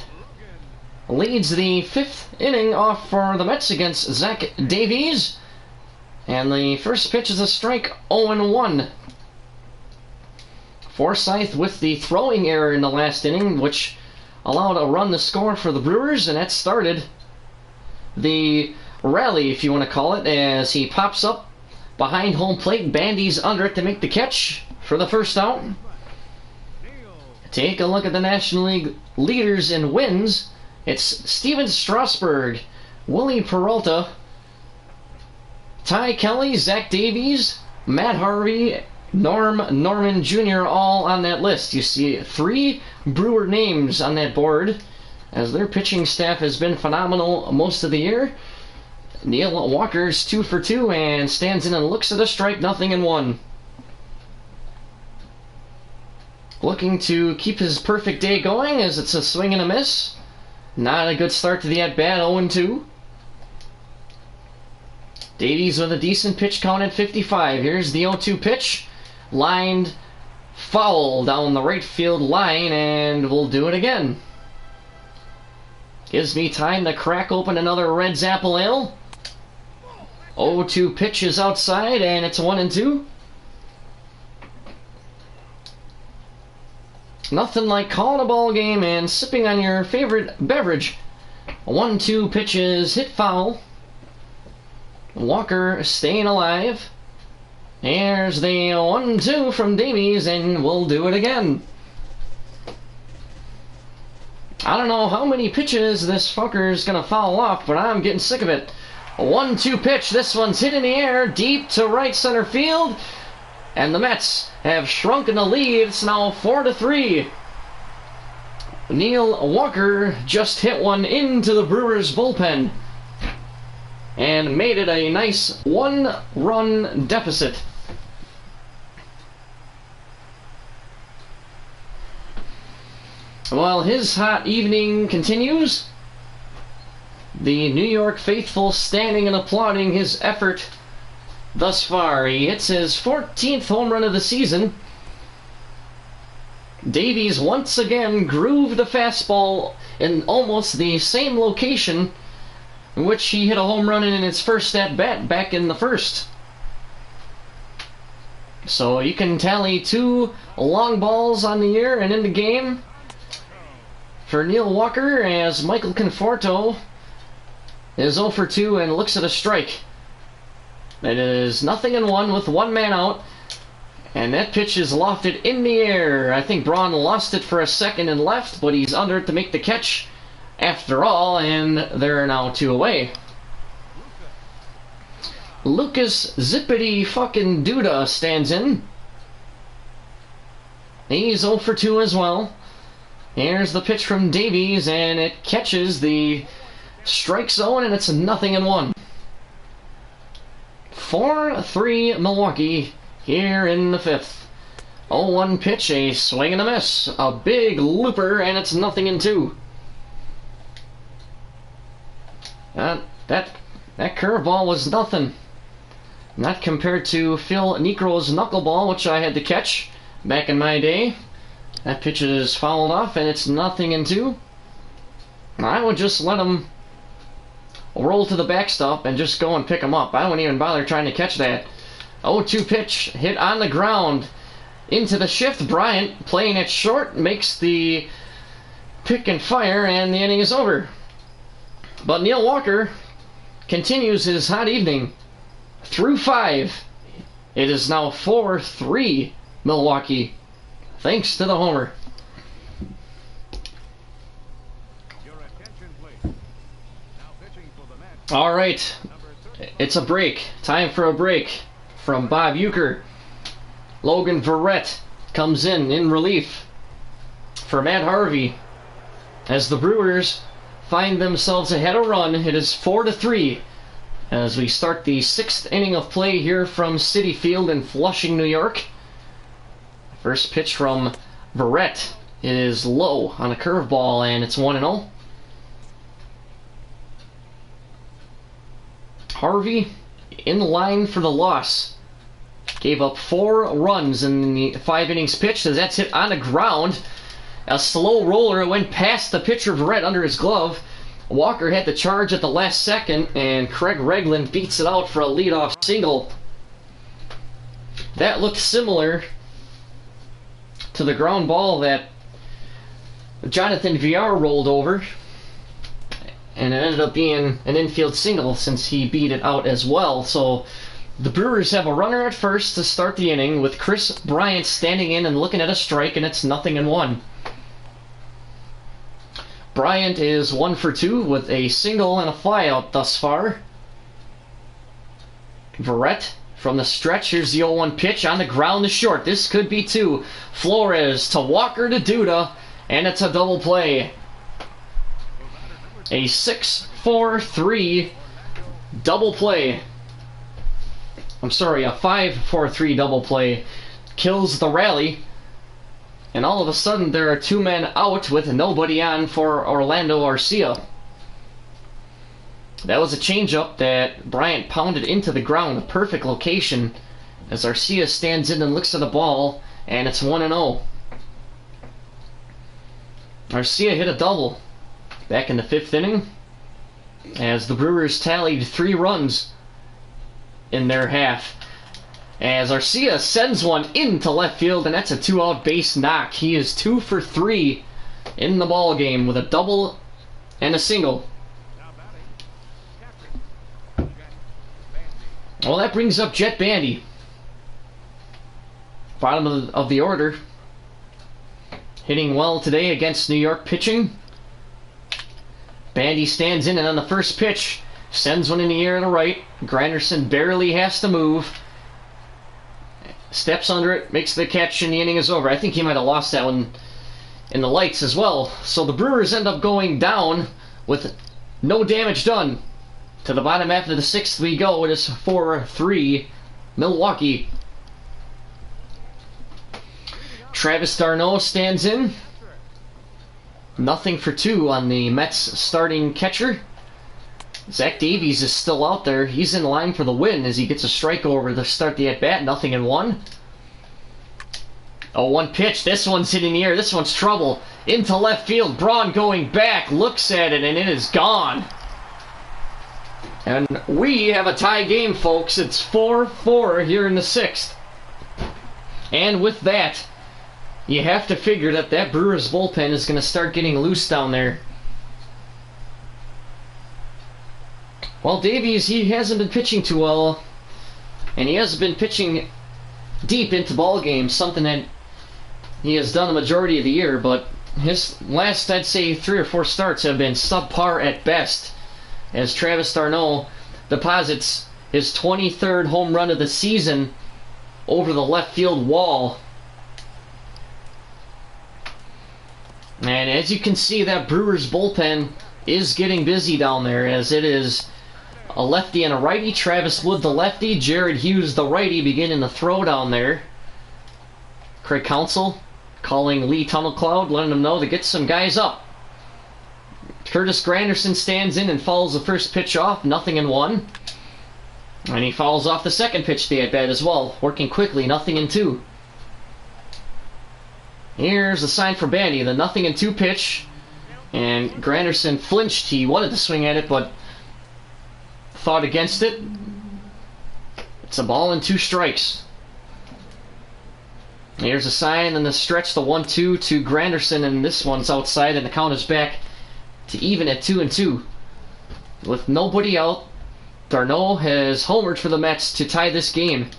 leads the 5th inning off for the Mets against Zach Davies. And the first pitch is a strike, 0-1. Forsythe with the throwing error in the last inning, which allowed a run to score for the Brewers, and that started the rally, if you want to call it, as he pops up behind home plate, bandies under it to make the catch for the first out. Take a look at the National League leaders in wins. It's Steven Strasburg, Willie Peralta, Ty Kelly, Zach Davies, Matt Harvey, Norm Norman Jr. all on that list. You see 3 Brewer names on that board, as their pitching staff has been phenomenal most of the year. Neil Walker's 2 for 2 and stands in and looks at a strike, 0-1. Looking to keep his perfect day going, as it's a swing and a miss. Not a good start to the at-bat, 0-2. Davies with a decent pitch count at 55. Here's the 0-2 pitch. Lined foul down the right field line, and we'll do it again. Gives me time to crack open another Red's Apple Ale. 0-2 pitch is outside, and it's 1-2. Nothing like calling a ball game and sipping on your favorite beverage. 1-2 pitch is hit foul. Walker staying alive. There's the 1-2 from Davies, and we'll do it again. I don't know how many pitches this fucker's gonna foul off, but I'm getting sick of it. A 1-2 pitch. This one's hit in the air, deep to right center field. And the Mets have shrunken the lead. It's now 4-3. Neil Walker just hit one into the Brewers bullpen and made it a nice 1-run deficit. While his hot evening continues, the New York faithful standing and applauding his effort thus far. He hits his 14th home run of the season. Davies once again grooved a fastball in almost the same location in which he hit a home run in his first at-bat back in the first. So you can tally 2 long balls on the year and in the game for Neil Walker, as Michael Conforto is 0 for 2 and looks at a strike. It is 0-1 with 1 man out, and that pitch is lofted in the air. I think Braun lost it for a second and left, but he's under it to make the catch after all, and they're now 2 away. Lucas Zippity fucking Duda stands in. He's 0 for 2 as well. Here's the pitch from Davies, and it catches the strike zone, and it's 0-1. 4-3 Milwaukee here in the 5th. 0-1 pitch, a swing and a miss. A big looper, and it's 0-2. That curveball was nothing. Not compared to Phil Niekro's knuckleball, which I had to catch back in my day. That pitch is fouled off, and it's 0-2. I would just let him roll to the backstop and just go and pick him up. I wouldn't even bother trying to catch that. 0-2 pitch, hit on the ground into the shift. Bryant, playing it short, makes the pick and fire, and the inning is over. But Neil Walker continues his hot evening through 5. It is now 4-3 Milwaukee, thanks to the homer. All right, it's a break. Time for a break from Bob Uecker. Logan Verrett comes in relief for Matt Harvey as the Brewers find themselves ahead a run. It is 4-3 as we start the 6th inning of play here from Citi Field in Flushing, New York. First pitch from Verrett is low on a curveball, and it's 1-0. Harvey in line for the loss. Gave up 4 runs in the 5 innings pitched, as that's hit on the ground. A slow roller went past the pitcher Verrett under his glove. Walker had to charge at the last second, and Craig Regland beats it out for a leadoff single. That looked similar to the ground ball that Jonathan VR rolled over, and it ended up being an infield single since he beat it out as well. So the Brewers have a runner at first to start the inning with Chris Bryant standing in and looking at a strike, and it's 0-1. Bryant is 1 for 2 with a single and a flyout thus far. Verrett from the stretch. Here's the 0-1 pitch on the ground to short. This could be 2. Flores to Walker to Duda, and it's a double play. A 6-4-3 double play. I'm sorry, a 5-4-3 double play kills the rally. And all of a sudden, there are 2 men out with nobody on for Orlando Arcia. That was a changeup that Bryant pounded into the ground, a perfect location, as Arcia stands in and looks at the ball, and it's 1-0. Arcia hit a double back in the 5th inning, as the Brewers tallied 3 runs in their half. As Arcia sends one into left field, and that's a 2-out base knock. He is 2 for 3 in the ball game with a double and a single. Well, that brings up Jet Bandy, bottom of the order, hitting well today against New York pitching. Bandy stands in, and on the first pitch sends one in the air to right. Granderson barely has to move. Steps under it, makes the catch, and the inning is over. I think he might have lost that one in the lights as well. So the Brewers end up going down with no damage done. To the bottom half of the 6th we go. It is 4-3 Milwaukee. Travis d'Arnaud stands in. 0 for 2 on the Mets starting catcher. Zach Davies is still out there. He's in line for the win as he gets a strike over to start the at-bat. 0-1. 0-1 pitch. This one's hitting the air. This one's trouble. Into left field. Braun going back. Looks at it, and it is gone. And we have a tie game, folks. It's 4-4 here in the 6th. And with that, you have to figure that Brewers bullpen is going to start getting loose down there. Well, Davies, he hasn't been pitching too well, and he hasn't been pitching deep into ball games, something that he has done the majority of the year, but his last, I'd say, 3 or 4 starts have been subpar at best, as Travis d'Arnaud deposits his 23rd home run of the season over the left field wall. And as you can see, that Brewers bullpen is getting busy down there, as it is a lefty and a righty. Travis Wood the lefty, Jared Hughes the righty, beginning the throw down there. Craig Counsell calling Lee Tunnelcloud, letting him know to get some guys up. Curtis Granderson stands in and fouls the first pitch off, 0-1. And he fouls off the second pitch the at-bat as well, working quickly, 0-2. Here's the sign for Bandy, the 0-2 pitch. And Granderson flinched. He wanted to swing at it, but thought against it. It's a ball and 2 strikes. Here's a sign and the stretch, the 1-2 to Granderson, and this one's outside, and the count is back to even at 2-2. With nobody out, d'Arnaud has homered for the Mets to tie this game.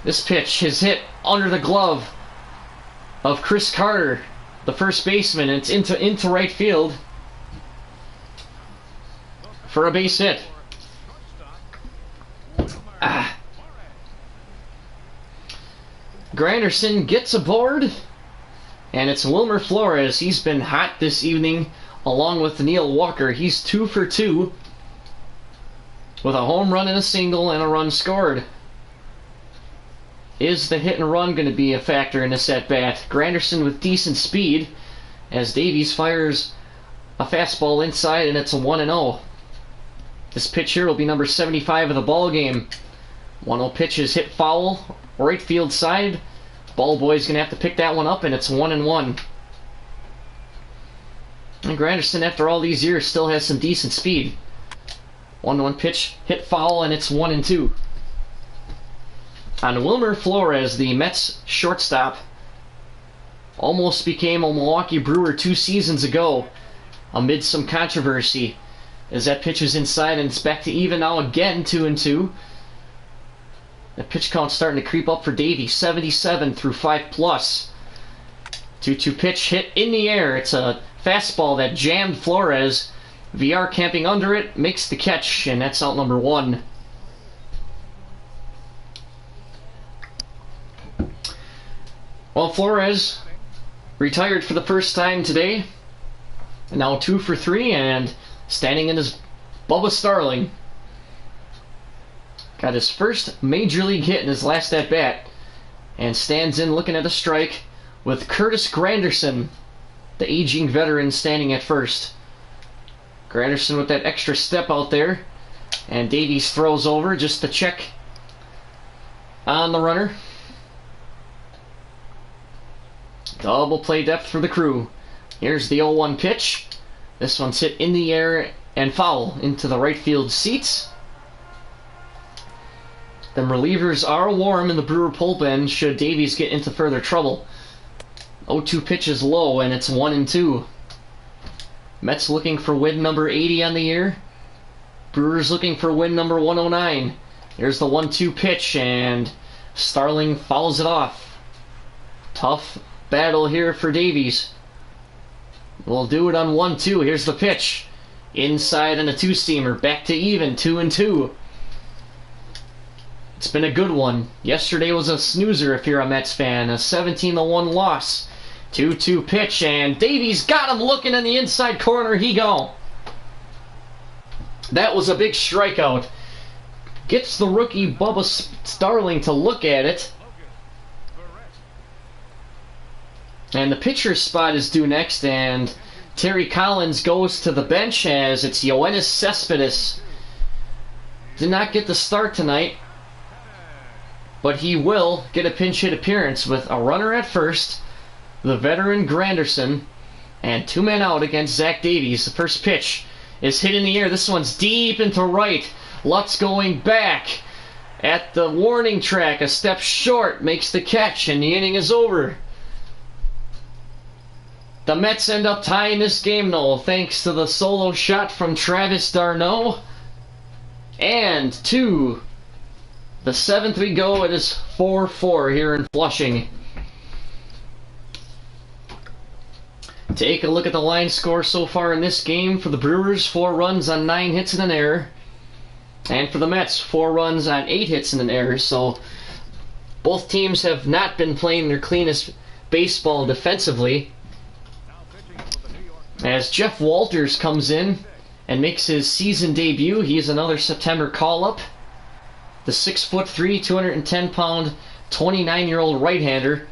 This pitch is hit under the glove of Chris Carter, the first baseman. It's into right field for a base hit. Granderson gets aboard, and it's Wilmer Flores. He's been hot this evening, along with Neil Walker. He's 2 for 2 with a home run and a single and a run scored. Is the hit and run going to be a factor in this at-bat? Granderson with decent speed as Davies fires a fastball inside, and it's a 1-0. This pitch here will be number 75 of the ball game. 1-0 pitch is hit foul, right field side. Ball boy's going to have to pick that one up, and it's 1-1. And Granderson, after all these years, still has some decent speed. 1-1 pitch, hit foul, and it's 1-2. On Wilmer Flores, the Mets shortstop, almost became a Milwaukee Brewer 2 seasons ago amid some controversy. As that pitch is inside and it's back to even now again, 2-2. The pitch count's starting to creep up for Davey, 77 through 5+. 2-2 pitch hit in the air. It's a fastball that jammed Flores. VR camping under it, makes the catch, and that's out number 1. Well, Flores retired for the first time today. Now 2 for 3, and standing in his Bubba Starling. Got his first major league hit in his last at-bat, and stands in looking at a strike with Curtis Granderson, the aging veteran, standing at first. Granderson with that extra step out there, and Davies throws over just to check on the runner. Double play depth for the Crew. Here's the 0-1 pitch. This one's hit in the air and foul into the right field seats. The relievers are warm in the Brewer bullpen should Davies get into further trouble. 0-2 pitch is low, and it's 1-2. Mets looking for win number 80 on the year. Brewers looking for win number 109. There's the 1-2 pitch, and Starling fouls it off. Tough battle here for Davies. We'll do it on 1-2. Here's the pitch. Inside and a 2-seamer. Back to even, 2-2. It's been a good one. Yesterday was a snoozer if you're a Mets fan. A 17-1 loss. 2-2 pitch, and Davies got him looking in the inside corner. He go. That was a big strikeout. Gets the rookie Bubba Starling to look at it. And the pitcher's spot is due next, and Terry Collins goes to the bench as it's Yoenis Cespedes. Did not get the start tonight, but he will get a pinch hit appearance with a runner at first, the veteran Granderson, and 2 men out against Zach Davies. The first pitch is hit in the air. This one's deep into right. Lutz going back at the warning track. A step short, makes the catch, and the inning is over. The Mets end up tying this game, though, thanks to the solo shot from Travis d'Arnaud. And to the 7th we go. It is 4-4 here in Flushing. Take a look at the line score so far in this game. For the Brewers, 4 runs on 9 hits and an error. And for the Mets, 4 runs on 8 hits and an error. So both teams have not been playing their cleanest baseball defensively. As Jeff Walters comes in and makes his season debut, he is another September call-up. The 6'3", 210-pound, 29-year-old right-hander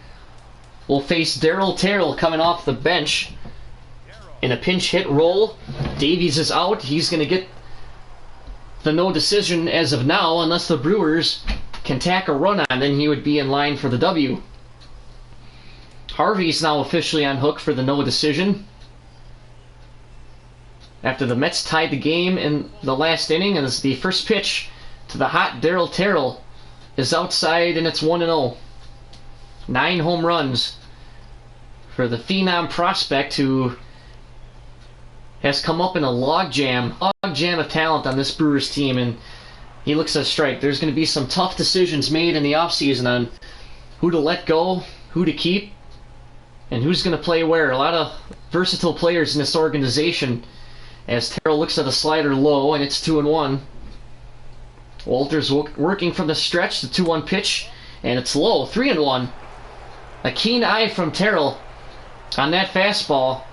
will face Darryl Terrell coming off the bench in a pinch hit role. Davies is out. He's going to get the no decision as of now, unless the Brewers can tack a run on, then he would be in line for the W. Harvey's now officially on hook for the no decision, after the Mets tied the game in the last inning, and it's the first pitch to the hot Darryl Terrell is outside, and it's 1-0. 9 home runs for the phenom prospect, who has come up in a logjam of talent on this Brewers team, and he looks at a strike. There's going to be some tough decisions made in the offseason on who to let go, who to keep, and who's going to play where. A lot of versatile players in this organization, as Terrell looks at a slider low, and it's 2-1. Walters working from the stretch, the 2-1 pitch, and it's low, 3-1. A keen eye from Terrell on that fastball.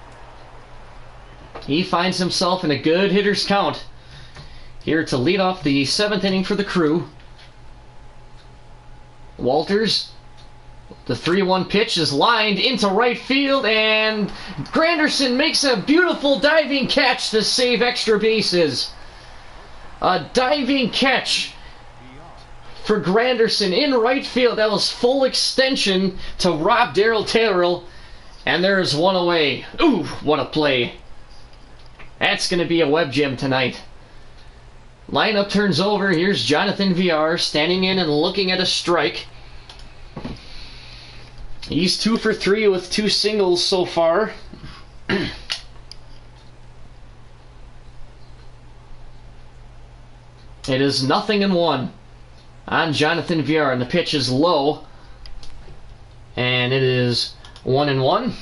He finds himself in a good hitter's count here to lead off the 7th inning for the Crew. Walters, the 3-1 pitch is lined into right field, and Granderson makes a beautiful diving catch to save extra bases. A diving catch for Granderson in right field. That was full extension to rob Darryl Terrell, and there's one away. Ooh, what a play. That's going to be a web gem tonight. Lineup turns over. Here's Jonathan VR standing in and looking at a strike. He's 2 for 3 with 2 singles so far. It is 0-1 on Jonathan Villar, and the pitch is low, and it is 1-1.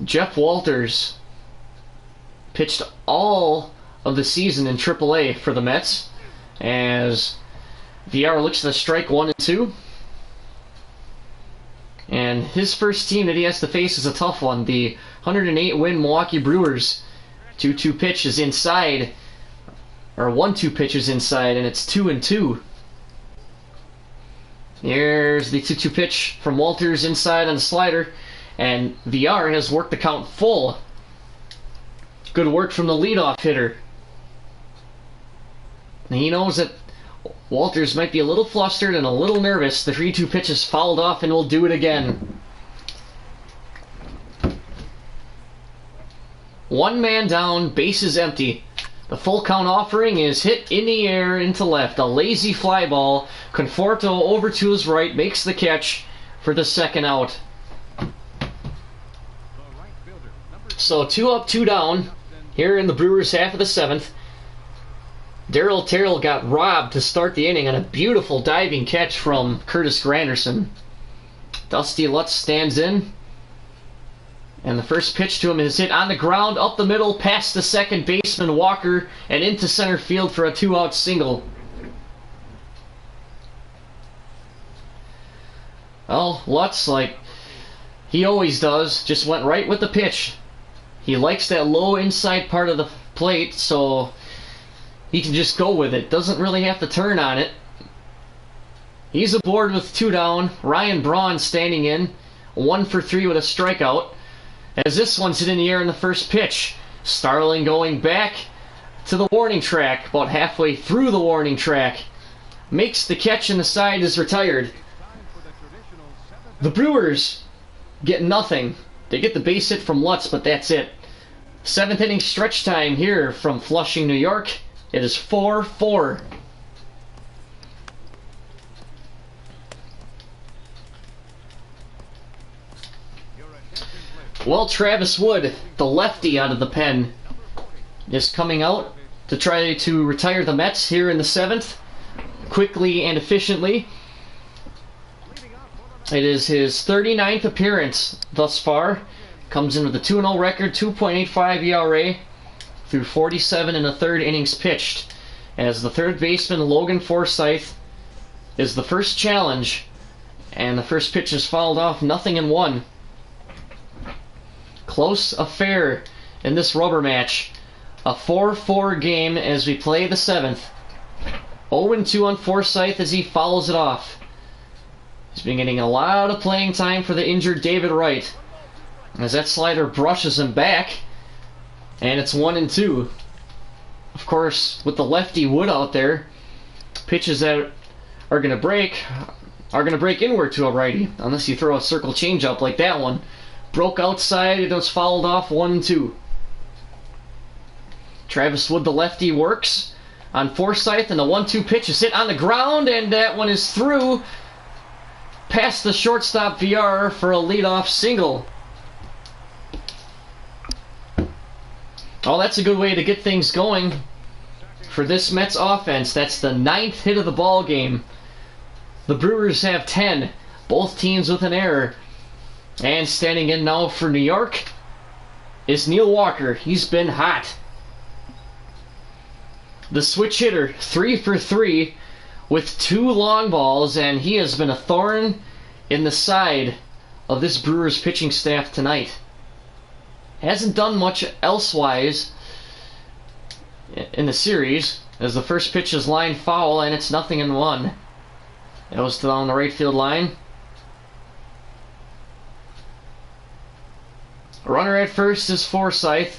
Jeff Walters pitched all of the season in AAA for the Mets, as Villar looks to strike 1 and 2. And his first team that he has to face is a tough one, the 108-win Milwaukee Brewers. 2-2 pitch is inside, or 1-2 pitch is inside, and it's 2-2. Here's the 2-2 pitch from Walters inside on the slider, and Villar has worked the count full. Good work from the leadoff hitter. And he knows that Walters might be a little flustered and a little nervous. The 3-2 pitch is fouled off, and will do it again. One man down, bases empty. The full count offering is hit in the air into left. A lazy fly ball. Conforto over to his right, makes the catch for the second out. So 2 up, 2 down here in the Brewers' half of the 7th. Darryl Terrell got robbed to start the inning on a beautiful diving catch from Curtis Granderson. Dusty Lutz stands in, and the first pitch to him is hit on the ground, up the middle, past the second baseman Walker, and into center field for a 2-out single. Well, Lutz, like he always does, just went right with the pitch. He likes that low inside part of the plate, so he can just go with it. Doesn't really have to turn on it. He's aboard with 2 down. Ryan Braun standing in, 1 for 3 with a strikeout. As this one's hit in the air in the first pitch. Starling going back to the warning track, about halfway through the warning track. Makes the catch, and the side is retired. The Brewers get nothing. They get the base hit from Lutz, but that's it. 7th inning stretch time here from Flushing, New York. It is 4-4. Well, Travis Wood, the lefty out of the pen, is coming out to try to retire the Mets here in the 7th, quickly and efficiently. It is his 39th appearance thus far. Comes in with a 2-0 record, 2.85 ERA, through 47 1/3 innings pitched, as the third baseman Logan Forsythe is the first challenge, and the first pitch is fouled off, 0-1. Close affair in this rubber match. A 4-4 game as we play the 7th. 0-2 on Forsythe as he follows it off. He's been getting a lot of playing time for the injured David Wright, as that slider brushes him back, and it's 1-2. Of course, with the lefty Wood out there, pitches that are going to break inward to a righty, unless you throw a circle changeup like that one. Broke outside, it was fouled off, 1-2. Travis Wood, the lefty, works on Forsythe, and the 1-2 pitch is hit on the ground, and that one is through past the shortstop Villar for a leadoff single. Oh, that's a good way to get things going for this Mets offense. That's the 9th hit of the ball game. The Brewers have 10, both teams with an error. And standing in now for New York is Neil Walker. He's been hot. The switch hitter, 3 for 3 with 2 long balls, and he has been a thorn in the side of this Brewers pitching staff tonight. Hasn't done much elsewise in the series, as the first pitch is line foul, and it's 0-1. It was down the right field line. Runner at first is Forsythe.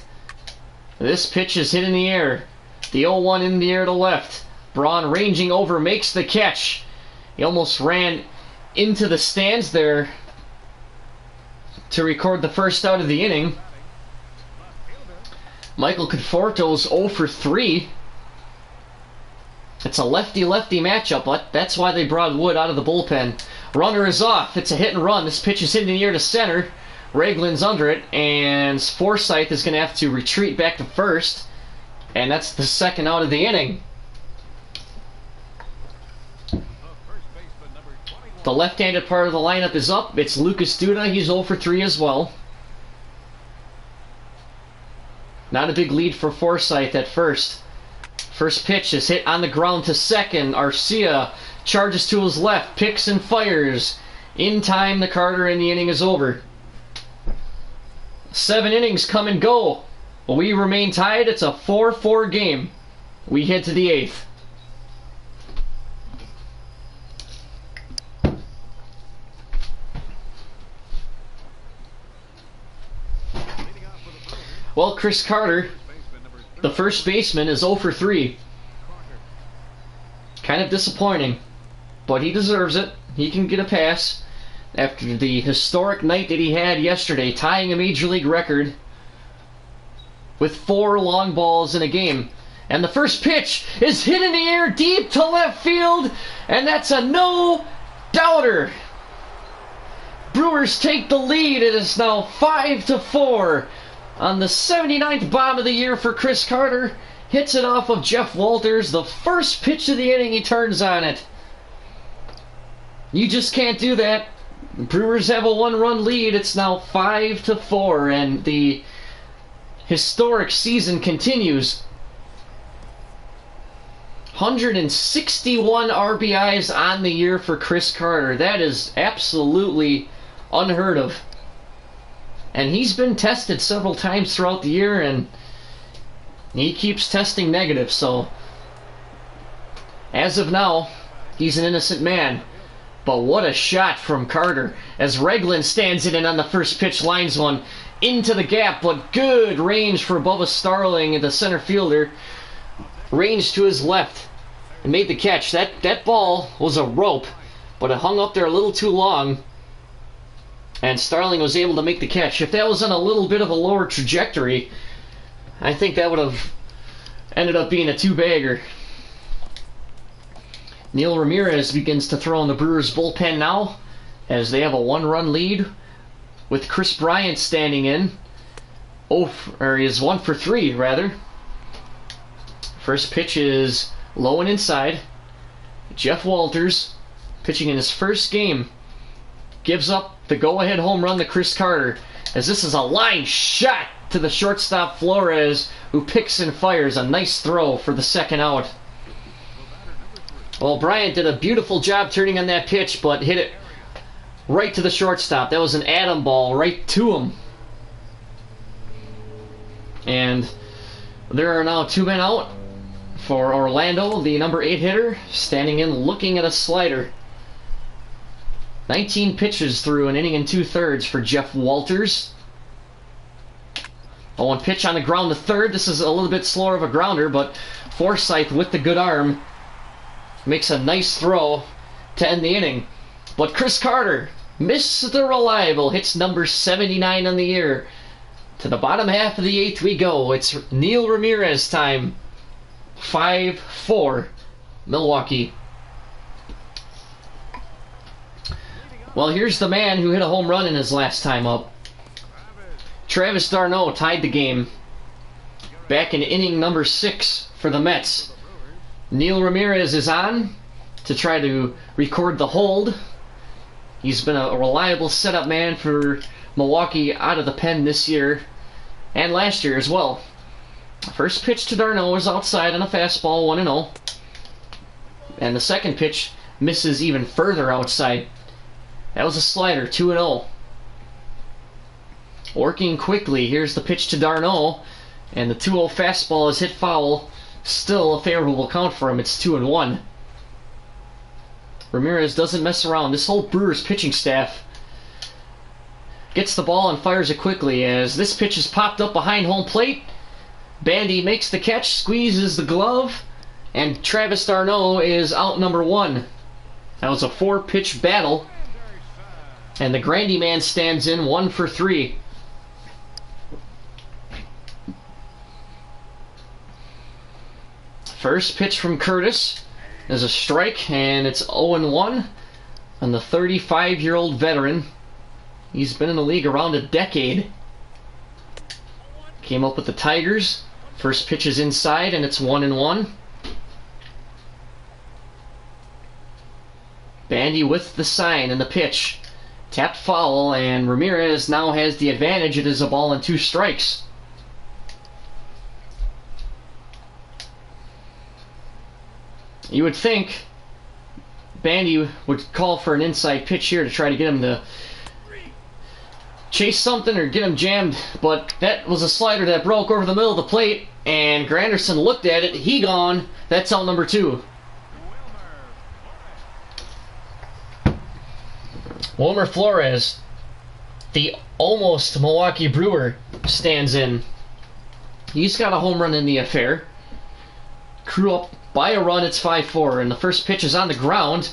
This pitch is hit in the air. The 0-1 in the air to left. Braun ranging over, makes the catch. He almost ran into the stands there to record the first out of the inning. Michael Conforto's 0 for 3. It's a lefty-lefty matchup, but that's why they brought Wood out of the bullpen. Runner is off. It's a hit and run. This pitch is hit in the air to center. Ragland's under it, and Forsythe is going to have to retreat back to first, and that's the second out of the inning. The left-handed part of the lineup is up. It's Lucas Duda. He's 0 for 3 as well. Not a big lead for Forsythe at first. First pitch is hit on the ground to second. Arcia charges to his left, picks and fires. In time to Carter, and the inning is over. 7 innings come and go. We remain tied. It's a 4-4 game. We head to the 8th. Well, Chris Carter, the first baseman, is 0 for 3. Kind of disappointing, but he deserves it. He can get a pass after the historic night that he had yesterday, tying a Major League record with 4 long balls in a game. And the first pitch is hit in the air deep to left field, and that's a no-doubter. Brewers take the lead. It is now 5-4. On the 79th bomb of the year for Chris Carter, hits it off of Jeff Walters. The first pitch of the inning, he turns on it. You just can't do that. Brewers have a 1-run lead. It's now 5-4, and the historic season continues. 161 RBIs on the year for Chris Carter. That is absolutely unheard of. And he's been tested several times throughout the year, and he keeps testing negative. So, as of now, he's an innocent man. But what a shot from Carter as Ragland stands in and on the first pitch lines one into the gap, but good range for Bubba Starling, the center fielder. Range to his left and made the catch. That ball was a rope, but it hung up there a little too long, and Starling was able to make the catch. If that was on a little bit of a lower trajectory, I think that would have ended up being a 2-bagger. Neil Ramirez begins to throw in the Brewers bullpen now, as they have a 1-run lead with Chris Bryant standing in. He is 1 for 3 rather. First pitch is low and inside. Jeff Walters, pitching in his first game, gives up the go-ahead home run to Chris Carter, as this is a line shot to the shortstop Flores, who picks and fires. A nice throw for the second out. Well, Bryant did a beautiful job turning on that pitch, but hit it right to the shortstop. That was an atom ball right to him. And there are now 2 men out for Orlando, the number 8 hitter, standing in looking at a slider. 19 pitches through an inning and 2/3 for Jeff Walters. A 1 pitch on the ground to third. This is a little bit slower of a grounder, but Forsythe with the good arm makes a nice throw to end the inning. But Chris Carter, Mr. Reliable, hits number 79 on the year. To the bottom half of the 8th we go. It's Neil Ramirez time. 5-4, Milwaukee. Well, here's the man who hit a home run in his last time up. Travis d'Arnaud tied the game back in inning number 6 for the Mets. Neil Ramirez is on to try to record the hold. He's been a reliable setup man for Milwaukee out of the pen this year and last year as well. First pitch to d'Arnaud was outside on a fastball, 1-0. And the second pitch misses even further outside. That was a slider, 2-0. Working quickly, here's the pitch to d'Arnaud, and the 2-0 fastball is hit foul. Still a favorable count for him. It's 2-1. Ramirez doesn't mess around. This whole Brewers pitching staff gets the ball and fires it quickly, as this pitch is popped up behind home plate. Bandy makes the catch, squeezes the glove, and Travis d'Arnaud is out number 1. That was a 4-pitch battle, and the Grandy man stands in 1 for 3. First pitch from Curtis is a strike, and it's 0-1 on the 35-year-old veteran. He's been in the league around a decade. Came up with the Tigers. First pitch is inside, and it's 1-1. Bandy with the sign and the pitch. Tapped foul, and Ramirez now has the advantage. It is a ball and 2 strikes. You would think Bandy would call for an inside pitch here to try to get him to chase something or get him jammed, but that was a slider that broke over the middle of the plate, and Granderson looked at it. He gone. That's out number 2. Wilmer Flores, the almost Milwaukee Brewer, stands in. He's got a home run in the affair. Crew up by a run, it's 5-4, and the first pitch is on the ground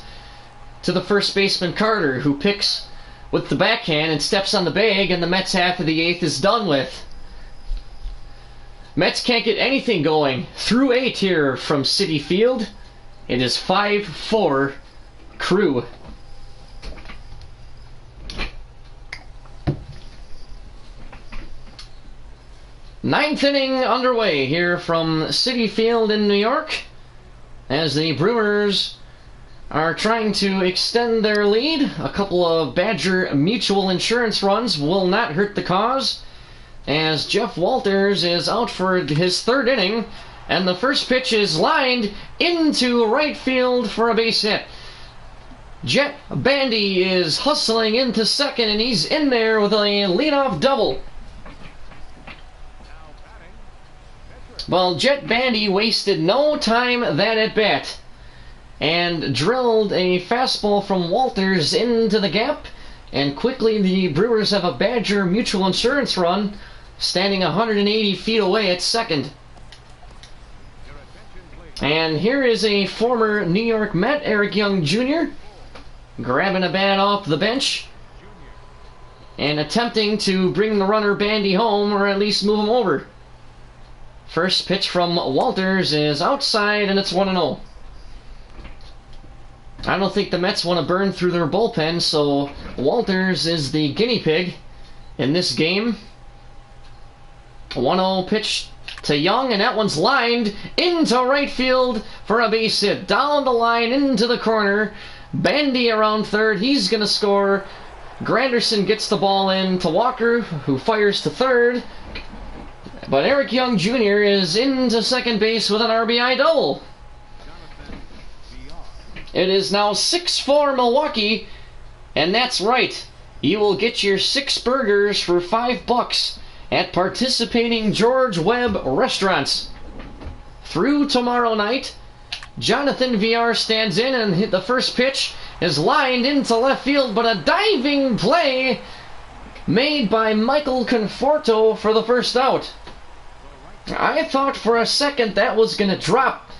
to the first baseman Carter, who picks with the backhand and steps on the bag, and the Mets half of the 8th is done with. Mets can't get anything going through 8 here from Citi Field. It is 5-4 Crew. Ninth inning underway here from Citi Field in New York, as the Brewers are trying to extend their lead. A couple of Badger Mutual Insurance runs will not hurt the cause, as Jeff Walters is out for his 3rd inning, and the first pitch is lined into right field for a base hit. Jet Bandy is hustling into second, and he's in there with a leadoff double. Well, Jet Bandy wasted no time that at bat and drilled a fastball from Walters into the gap, and quickly the Brewers have a Badger Mutual Insurance run standing 180 feet away at second. And here is a former New York Met, Eric Young Jr., grabbing a bat off the bench and attempting to bring the runner Bandy home, or at least move him over. First pitch from Walters is outside, and it's 1-0. I don't think the Mets want to burn through their bullpen, so Walters is the guinea pig in this game. 1-0 pitch to Young, and that one's lined into right field for a base hit. Down the line into the corner. Bandy around third. He's going to score. Granderson gets the ball in to Walker, who fires to third. But Eric Young Jr. is into second base with an RBI double. It is now 6-4 Milwaukee, and that's right. You will get your 6 burgers for $5 at participating George Webb restaurants. Through tomorrow night, Jonathan VR stands in, and the first pitch is lined into left field, but a diving play made by Michael Conforto for the first out. I thought for a second that was going to drop,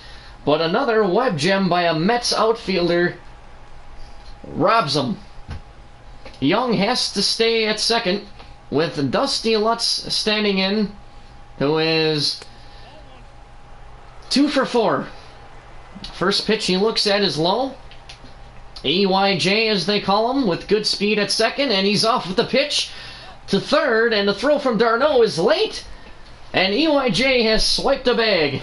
but another web gem by a Mets outfielder robs him. Young has to stay at second with Dusty Lutz standing in, who is 2 for 4. First pitch he looks at is low. EYJ, as they call him, with good speed at second, and he's off with the pitch to third, and the throw from Darno is late, and EYJ has swiped a bag.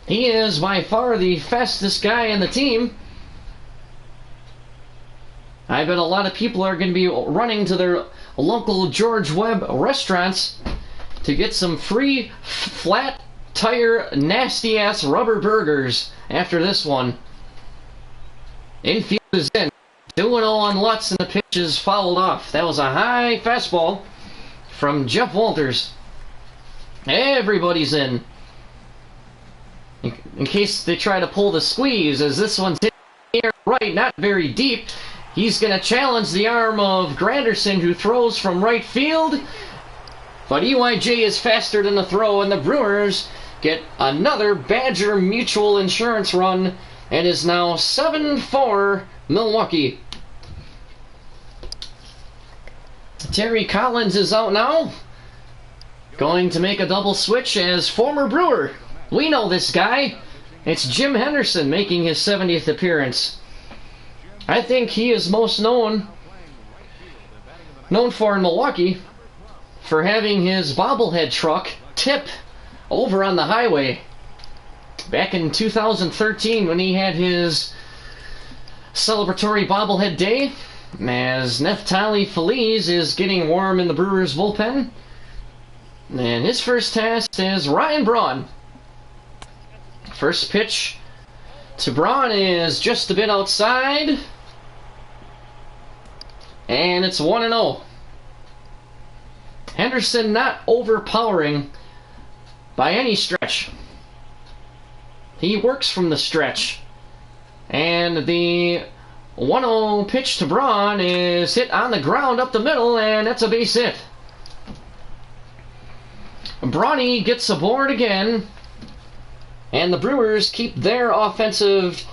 He is by far the fastest guy in the team. I bet a lot of people are going to be running to their local George Webb restaurants to get some free flat tire nasty ass rubber burgers after this one. Infield is in. 2-0 on Lutz, and the pitch is fouled off. That was a high fastball from Jeff Walters. Everybody's in case they try to pull the squeeze, as this one's hit here right, not very deep. He's going to challenge the arm of Granderson, who throws from right field, but EYJ is faster than the throw, and the Brewers get another Badger Mutual Insurance run, and is now 7-4 Milwaukee. Terry Collins is out now, going to make a double switch as former Brewer. We know this guy. It's Jim Henderson making his 70th appearance. I think he is most known for in Milwaukee for having his bobblehead truck tip over on the highway back in 2013 when he had his celebratory bobblehead day, as Neftali Feliz is getting warm in the Brewers bullpen. And his first task is Ryan Braun. First pitch to Braun is just a bit outside, and it's 1-0. Henderson not overpowering by any stretch. He works from the stretch. And the 1-0 pitch to Braun is hit on the ground up the middle, and that's a base hit. Brawny gets aboard again, and the Brewers keep their offensive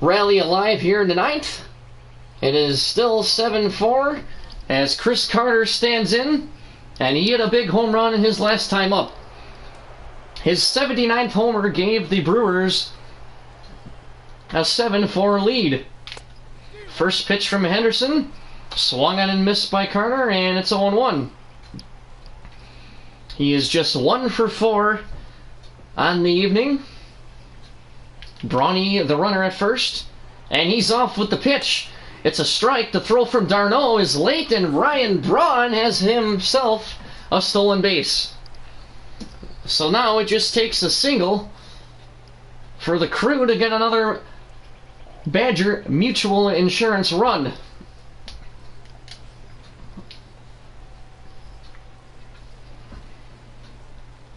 rally alive here in the ninth. It is still 7-4 as Chris Carter stands in, and he hit a big home run in his last time up. His 79th homer gave the Brewers a 7-4 lead. First pitch from Henderson, swung on and missed by Carter, and it's 0-1. He is just 1 for 4 on the evening. Brawny, the runner at first, and he's off with the pitch. It's a strike. The throw from Darno is late, and Ryan Braun has himself a stolen base. So now it just takes a single for the Crew to get another Badger Mutual Insurance run.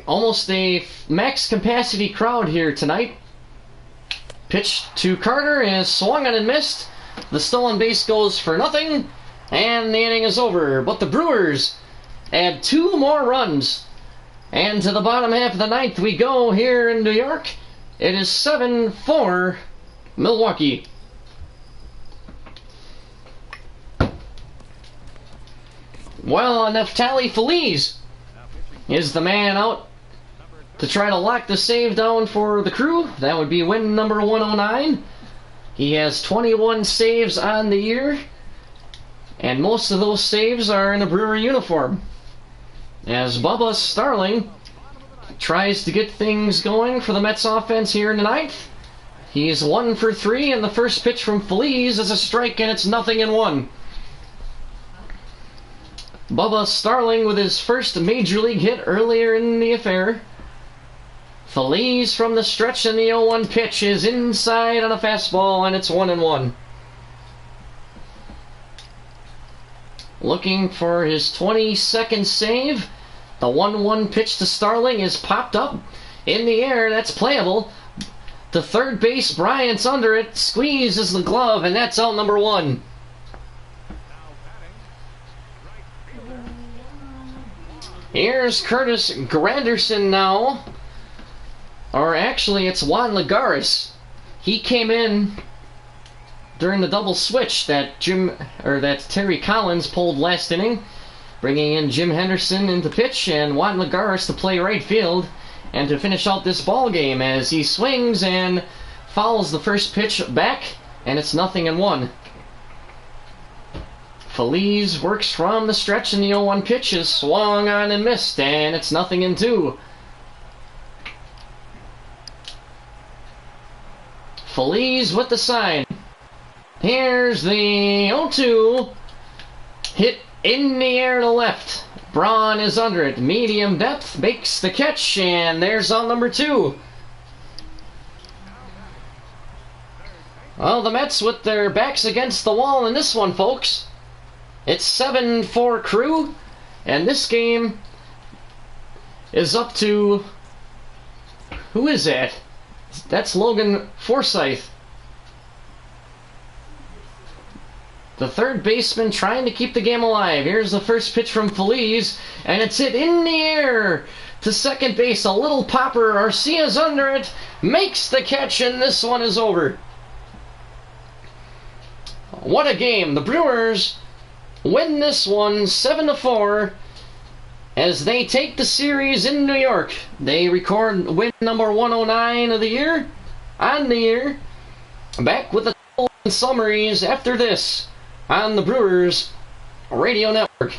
Almost a max capacity crowd here tonight. Pitch to Carter is swung on and missed. The stolen base goes for nothing, and the inning is over. But the Brewers add 2 more runs. And to the bottom half of the ninth we go here in New York. It is 7-4 Milwaukee. Well, Neftali Feliz is the man out to try to lock the save down for the Crew. That would be win number 109. He has 21 saves on the year, and most of those saves are in a Brewer uniform. As Bubba Starling tries to get things going for the Mets offense here in the ninth. He's 1 for 3, and the first pitch from Feliz is a strike, and it's 0-1. Bubba Starling with his first major league hit earlier in the affair. Feliz from the stretch, and the 0-1 pitch is inside on a fastball, and it's 1-1. Looking for his 22nd save. The 1-1 pitch to Starling is popped up in the air. That's playable. To third base, Bryant's under it. Squeezes the glove, and that's out number 1. Here's Curtis Granderson now. Or actually, it's Juan Lagares. He came in during the double switch that Terry Collins pulled last inning, bringing in Jim Henderson into pitch and Juan Lagares to play right field and to finish out this ball game as he swings and fouls the first pitch back, and it's 0-1. Feliz works from the stretch, and the 0-1 pitch is swung on and missed, and it's 0-2. Feliz with the sign. Here's the 0-2. Hit in the air to left. Braun is under it. Medium depth, makes the catch, and there's out number 2. Well, the Mets with their backs against the wall in this one, folks. It's 7-4 Crew, and this game is up to... Who is that? That's Logan Forsythe. The third baseman trying to keep the game alive. Here's the first pitch from Feliz, and it's hit in the air to second base. A little popper. Arcia's under it, makes the catch, and this one is over. What a game. The Brewers win this one 7-4 as they take the series in New York. They record win number 109 of the year, on the air. Back with the summaries after this on the Brewers Radio Network.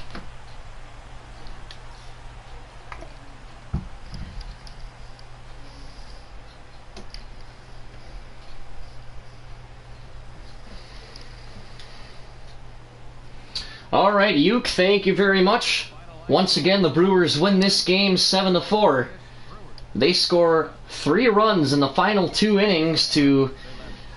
All right, Uke, thank you very much. Once again, the Brewers win this game 7-4. They score 3 runs in the final 2 innings to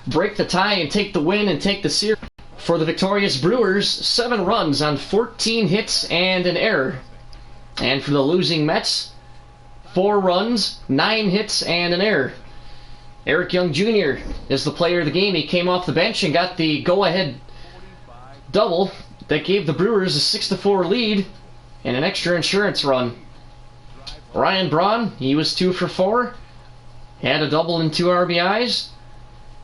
break the tie and take the win and take the series. For the victorious Brewers, 7 runs on 14 hits and an error. And for the losing Mets, 4 runs, 9 hits and an error. Eric Young Jr. is the player of the game. He came off the bench and got the go-ahead double that gave the Brewers a 6-4 lead and an extra insurance run. Ryan Braun, he was 2 for 4, had a double and 2 RBIs.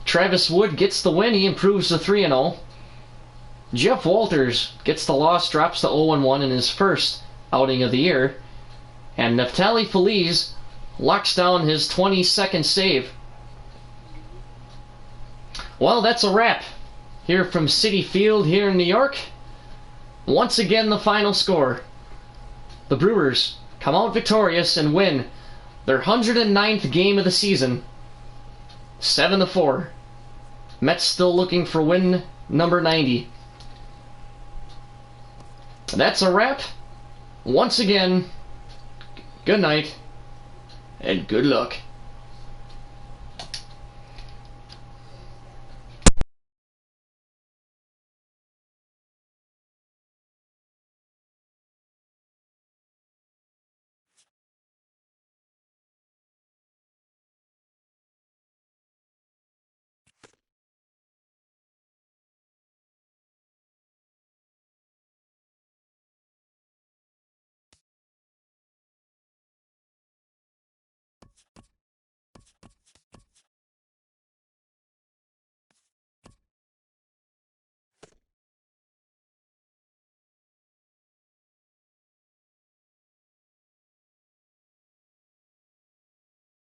Travis Wood gets the win, he improves to 3-0. Jeff Walters gets the loss, drops to 0-1 in his first outing of the year. And Neftali Feliz locks down his 22nd save. Well, that's a wrap here from Citi Field here in New York. Once again, the final score. The Brewers come out victorious and win their 109th game of the season, 7-4. Mets still looking for win number 90. That's a wrap. Once again, good night and good luck.